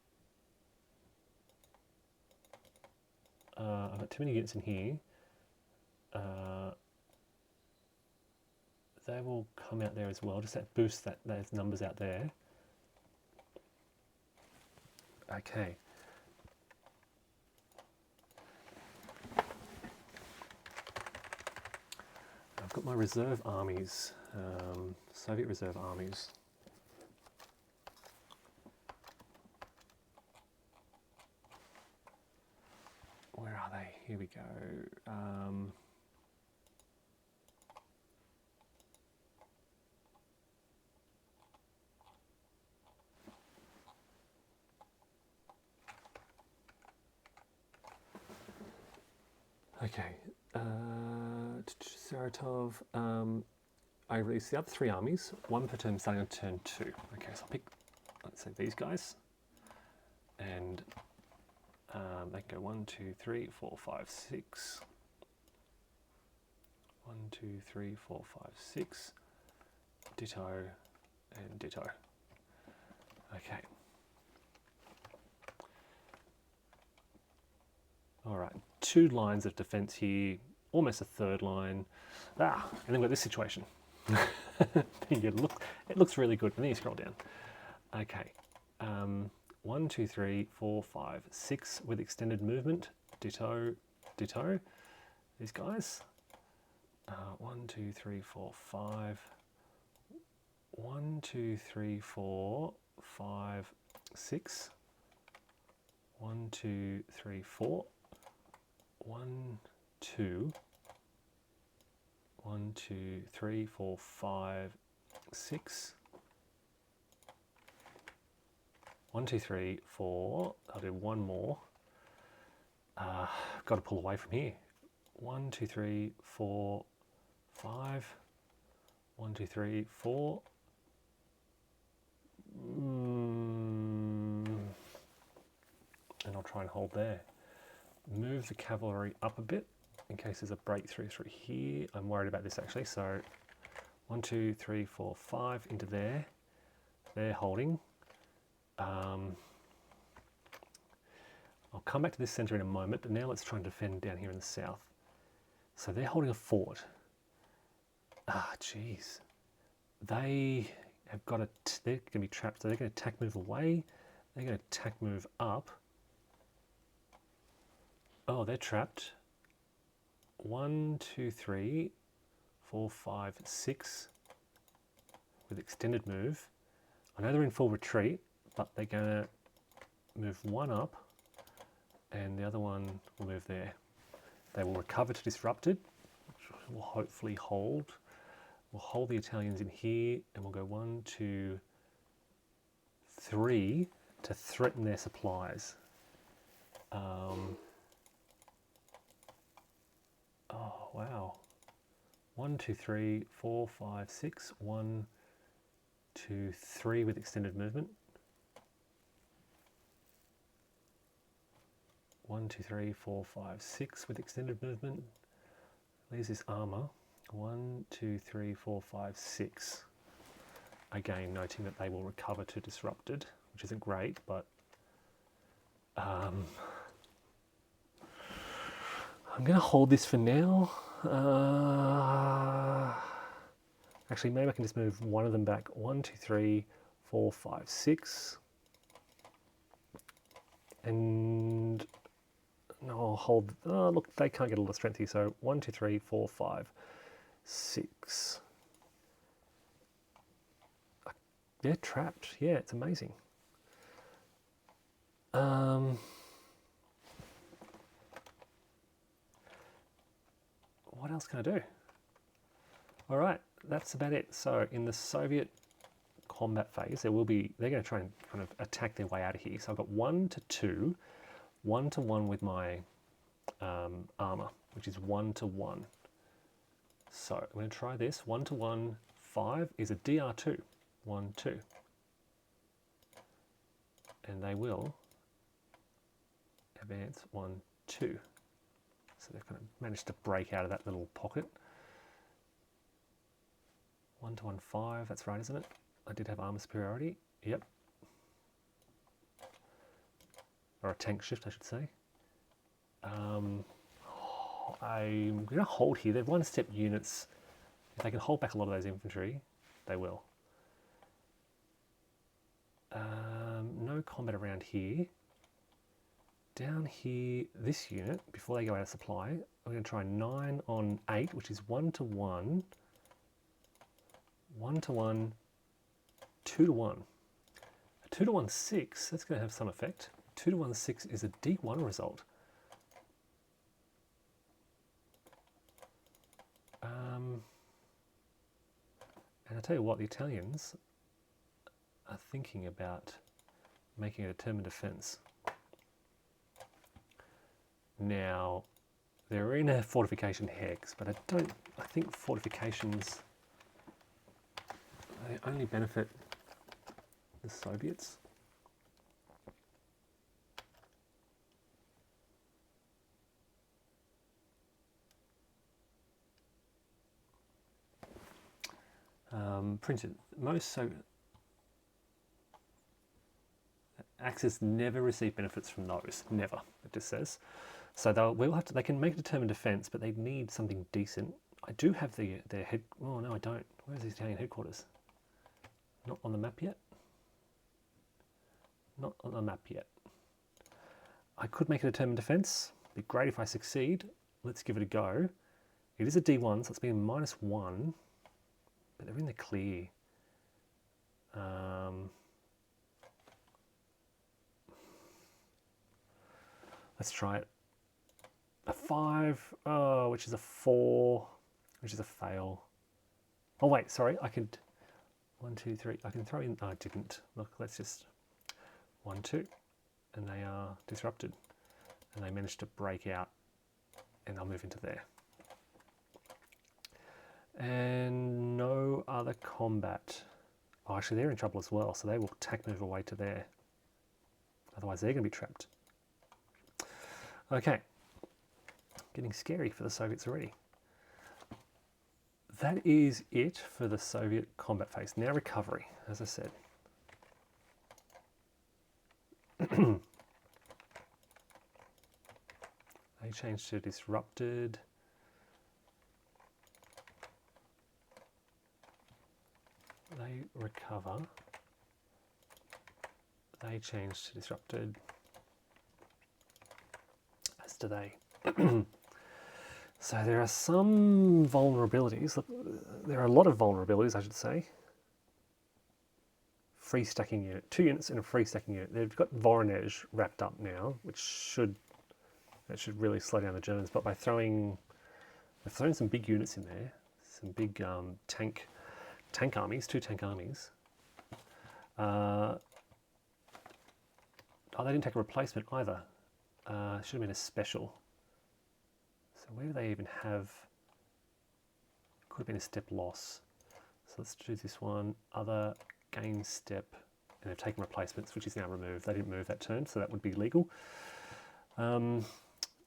I've got too many units in here. They will come out there as well, just that boost those numbers out there. Okay. I've got my reserve armies, Soviet reserve armies. Where are they? Here we go. Okay, Saratov. I released the other 3 armies, 1 per turn starting on turn 2. Okay, so I'll pick, let's say, these guys. And they can go 1, 2, 3, 4, 5, 6. 1, 2, 3, 4, 5, 6. Ditto and ditto. Okay. All right, 2 lines of defense here, almost a 3rd line. And then we've got this situation. It looks really good, and then you scroll down. Okay, 1, 2, 3, 4, 5, 6 with extended movement. Ditto, ditto. These guys. 1, 2, 3, 4, 5. 1, 2, 3, 4, 5, 6. 1, 2, 3, 4. 1, 2. 1, 2, 3, 4, 5, 6. 1, 2, 3, 4. I'll do 1 more. Got to pull away from here. 1, 2, 3, 4, 5. 1, 2, 3, 4. And I'll try and hold there. Move the cavalry up a bit in case there's a breakthrough through here. I'm worried about this actually. So 1, 2, 3, 4, 5 into there. They're holding. I'll come back to this centre in a moment, but now let's try and defend down here in the south. So they're holding a fort. Jeez. They have got they're going to be trapped. So they're going to attack move away. They're going to attack move up. Oh, they're trapped. 1, 2, 3, 4, 5, 6 with extended move. I know they're in full retreat, but they're going to move 1 up and the other one will move there. They will recover to disrupted, which will hopefully hold. We'll hold the Italians in here and we'll go 1, 2, 3 to threaten their supplies. Oh, wow. 1, 2, 3, 4, 5, 6. 1, 2, 3 with extended movement. 1, 2, 3, 4, 5, 6 with extended movement. There's this armour. 1, 2, 3, 4, 5, 6. Again, noting that they will recover to disrupted, which isn't great, but I'm going to hold this for now. Actually, maybe I can just move one of them back. 1, 2, 3, 4, 5, 6. And no, I'll hold. Oh, look, they can't get a lot of strength here. So 1, 2, 3, 4, 5, 6. They're trapped. Yeah, it's amazing. What else can I do? All right, that's about it. So in the Soviet combat phase, they're going to try and kind of attack their way out of here. So I've got 1 to 2, 1 to 1 with my armor, which is 1 to 1. So I'm going to try this. 1 to 1, 5 is a DR2. 1, 2. And they will advance 1, 2. So they've kind of managed to break out of that little pocket. 1 to 1, 5. That's right, isn't it? I did have armor superiority. Yep. Or a tank shift, I should say. I'm going to hold here. They're 1-step units. If they can hold back a lot of those infantry, they will. No combat around here. Down here, this unit, before they go out of supply, I'm going to try 9 on 8, which is 1 to 1, 1 to 1, 2 to 1. A 2 to 1, 6, that's going to have some effect. 2 to 1, 6 is a D1 result. And I tell you what, the Italians are thinking about making a determined defence. Now, They're in a fortification hex, but I think fortifications, they only benefit the Soviets. Printed. Most Axis never receive benefits from those. Never, it just says. So they can make a determined defence, but they need something decent. I do have their head. Oh no, I don't. Where's the Italian headquarters? Not on the map yet. Not on the map yet. I could make a determined defence. Be great if I succeed. Let's give it a go. It is a D1, so it's being -1, but they're in the clear. Let's try it. A 5, oh, which is a 4, which is a fail. Oh wait, sorry, I could 1, 2, 3. I can throw in. Oh, I didn't. Look, let's just 1, 2, and they are disrupted, and they managed to break out, and I'll move into there. And no other combat. Oh, actually, they're in trouble as well, so they will attack move away to there. Otherwise, they're going to be trapped. Okay. Getting scary for the Soviets already. That is it for the Soviet combat phase. Now recovery, as I said. They changed to disrupted. They recover. They change to disrupted. As do they. So there are some vulnerabilities. There are a lot of vulnerabilities, I should say. Free stacking unit. 2 units in a free stacking unit. They've got Voronezh wrapped up now, which should really slow down the Germans. But by throwing some big units in there, some big tank armies, 2 tank armies. Oh, they didn't take a replacement either. Should have been a special. So where do they even have? Could have been a step loss. So let's choose this one. Other gain step, and they've taken replacements, which is now removed. They didn't move that turn, so that would be legal.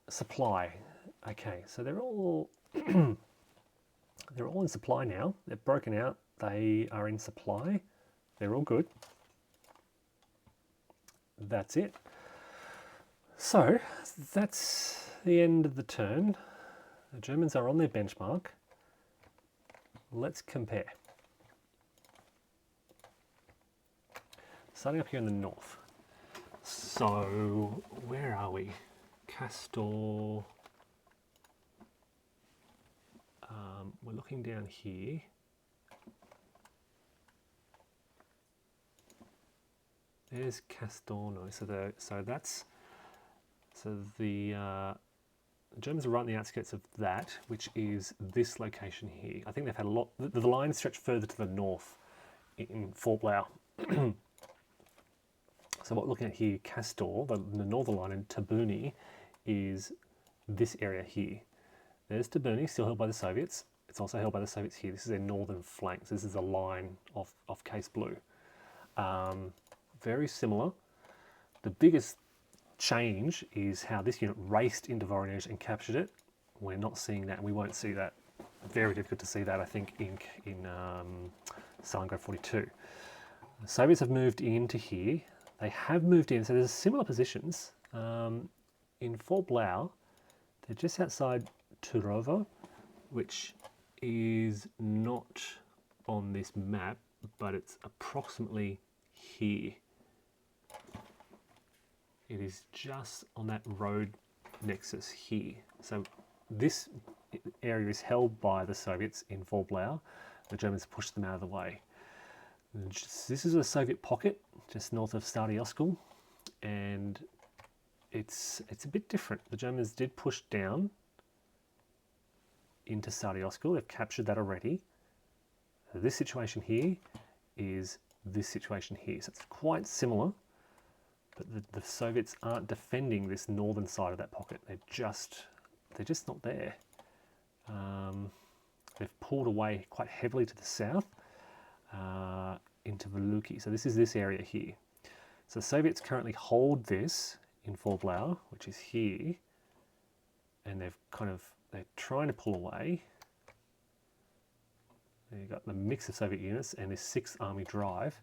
Supply. Okay, so they're all they're all in supply now. They're broken out. They are in supply. They're all good. That's it. So that's the end of the turn. The Germans are on their benchmark. Let's compare. Starting up here in the north. So where are we? Castor. We're looking down here. There's Castorno. So the Germans are right on the outskirts of that, which is this location here. I think they've had a lot. The lines stretch further to the north in Fort Blau. So what we're looking at here, Castor, the northern line, and Tabuni is this area here. There's Tabuni, still held by the Soviets. It's also held by the Soviets here. This is their northern flank. So this is a line of Case Blue. Very similar. The biggest change is how this unit raced into Voronezh and captured it. We're not seeing that, and we won't see that. Very difficult to see that, I think, in Stalingrad 42. The Soviets have moved into here. They have moved in, so there's similar positions. In Fort Blau, they're just outside Turovo, which is not on this map, but it's approximately here. It is just on that road nexus here. So this area is held by the Soviets in Fort Blau. The Germans pushed them out of the way. This is a Soviet pocket just north of Stary Oskol, and it's a bit different. The Germans did push down into Stary Oskol. They've captured that already. This situation here is this situation here. So it's quite similar, but the Soviets aren't defending this northern side of that pocket. They're just they're just not there. They've pulled away quite heavily to the south into Veluki. So this is this area here. So the Soviets currently hold this in Blau, which is here, and they're trying to pull away. You've got the mix of Soviet units and this 6th Army drive.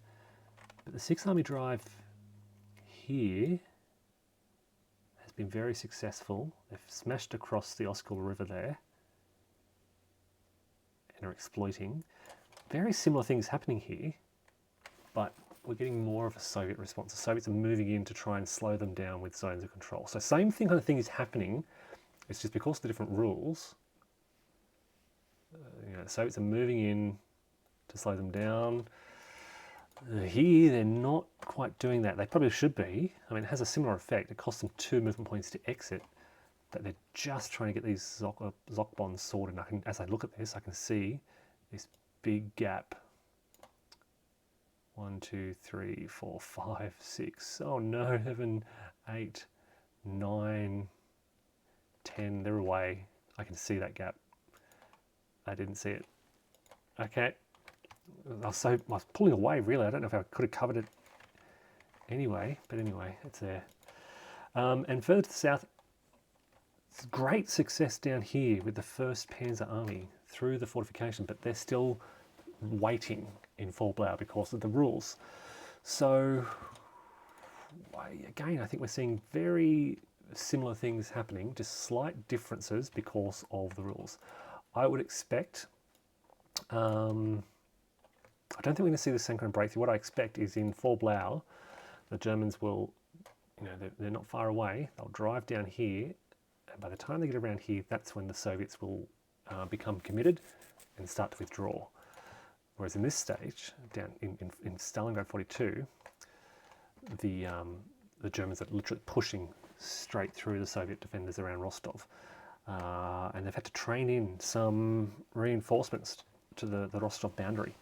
But the 6th Army drive here has been very successful. They've smashed across the Oskil River there and are exploiting. Very similar things happening here, but we're getting more of a Soviet response. The Soviets are moving in to try and slow them down with zones of control. So same thing kind of thing is happening. It's just because of the different rules. The Soviets are moving in to slow them down. Here, they're not quite doing that. They probably should be. I mean, it has a similar effect. It costs them 2 movement points to exit, but they're just trying to get these Zoc bonds sorted. And as I look at this, I can see this big gap. 1, 2, 3, 4, 5, 6. Oh no, 7, 8, 9, 10. They're away. I can see that gap. I didn't see it. Okay. I was pulling away, really. I don't know if I could have covered it anyway, but anyway, it's there. And further to the south, it's great success down here with the 1st Panzer Army through the fortification, but they're still waiting in Blau because of the rules. So, again, I think we're seeing very similar things happening, just slight differences because of the rules. I would expect, I don't think we're going to see the same kind of breakthrough. What I expect is in Blau, the Germans will, they're not far away. They'll drive down here, and by the time they get around here, that's when the Soviets will become committed and start to withdraw. Whereas in this stage, down in Stalingrad 42, the Germans are literally pushing straight through the Soviet defenders around Rostov. And they've had to train in some reinforcements to the Rostov boundary.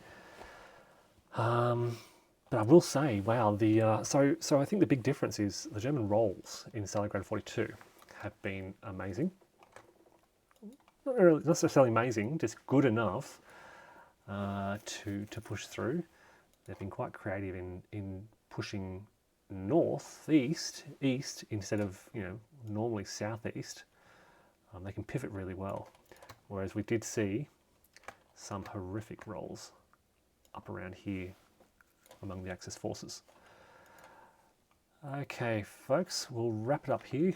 But I will say, wow, so I think the big difference is the German rolls in Stalingrad 42 have been amazing. Not necessarily amazing, just good enough to push through. They've been quite creative in pushing east instead of normally southeast. They can pivot really well, whereas we did see some horrific rolls up around here among the Axis forces. Okay, folks, we'll wrap it up here.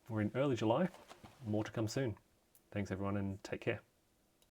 We're in early July. More to come soon. Thanks, everyone, and take care.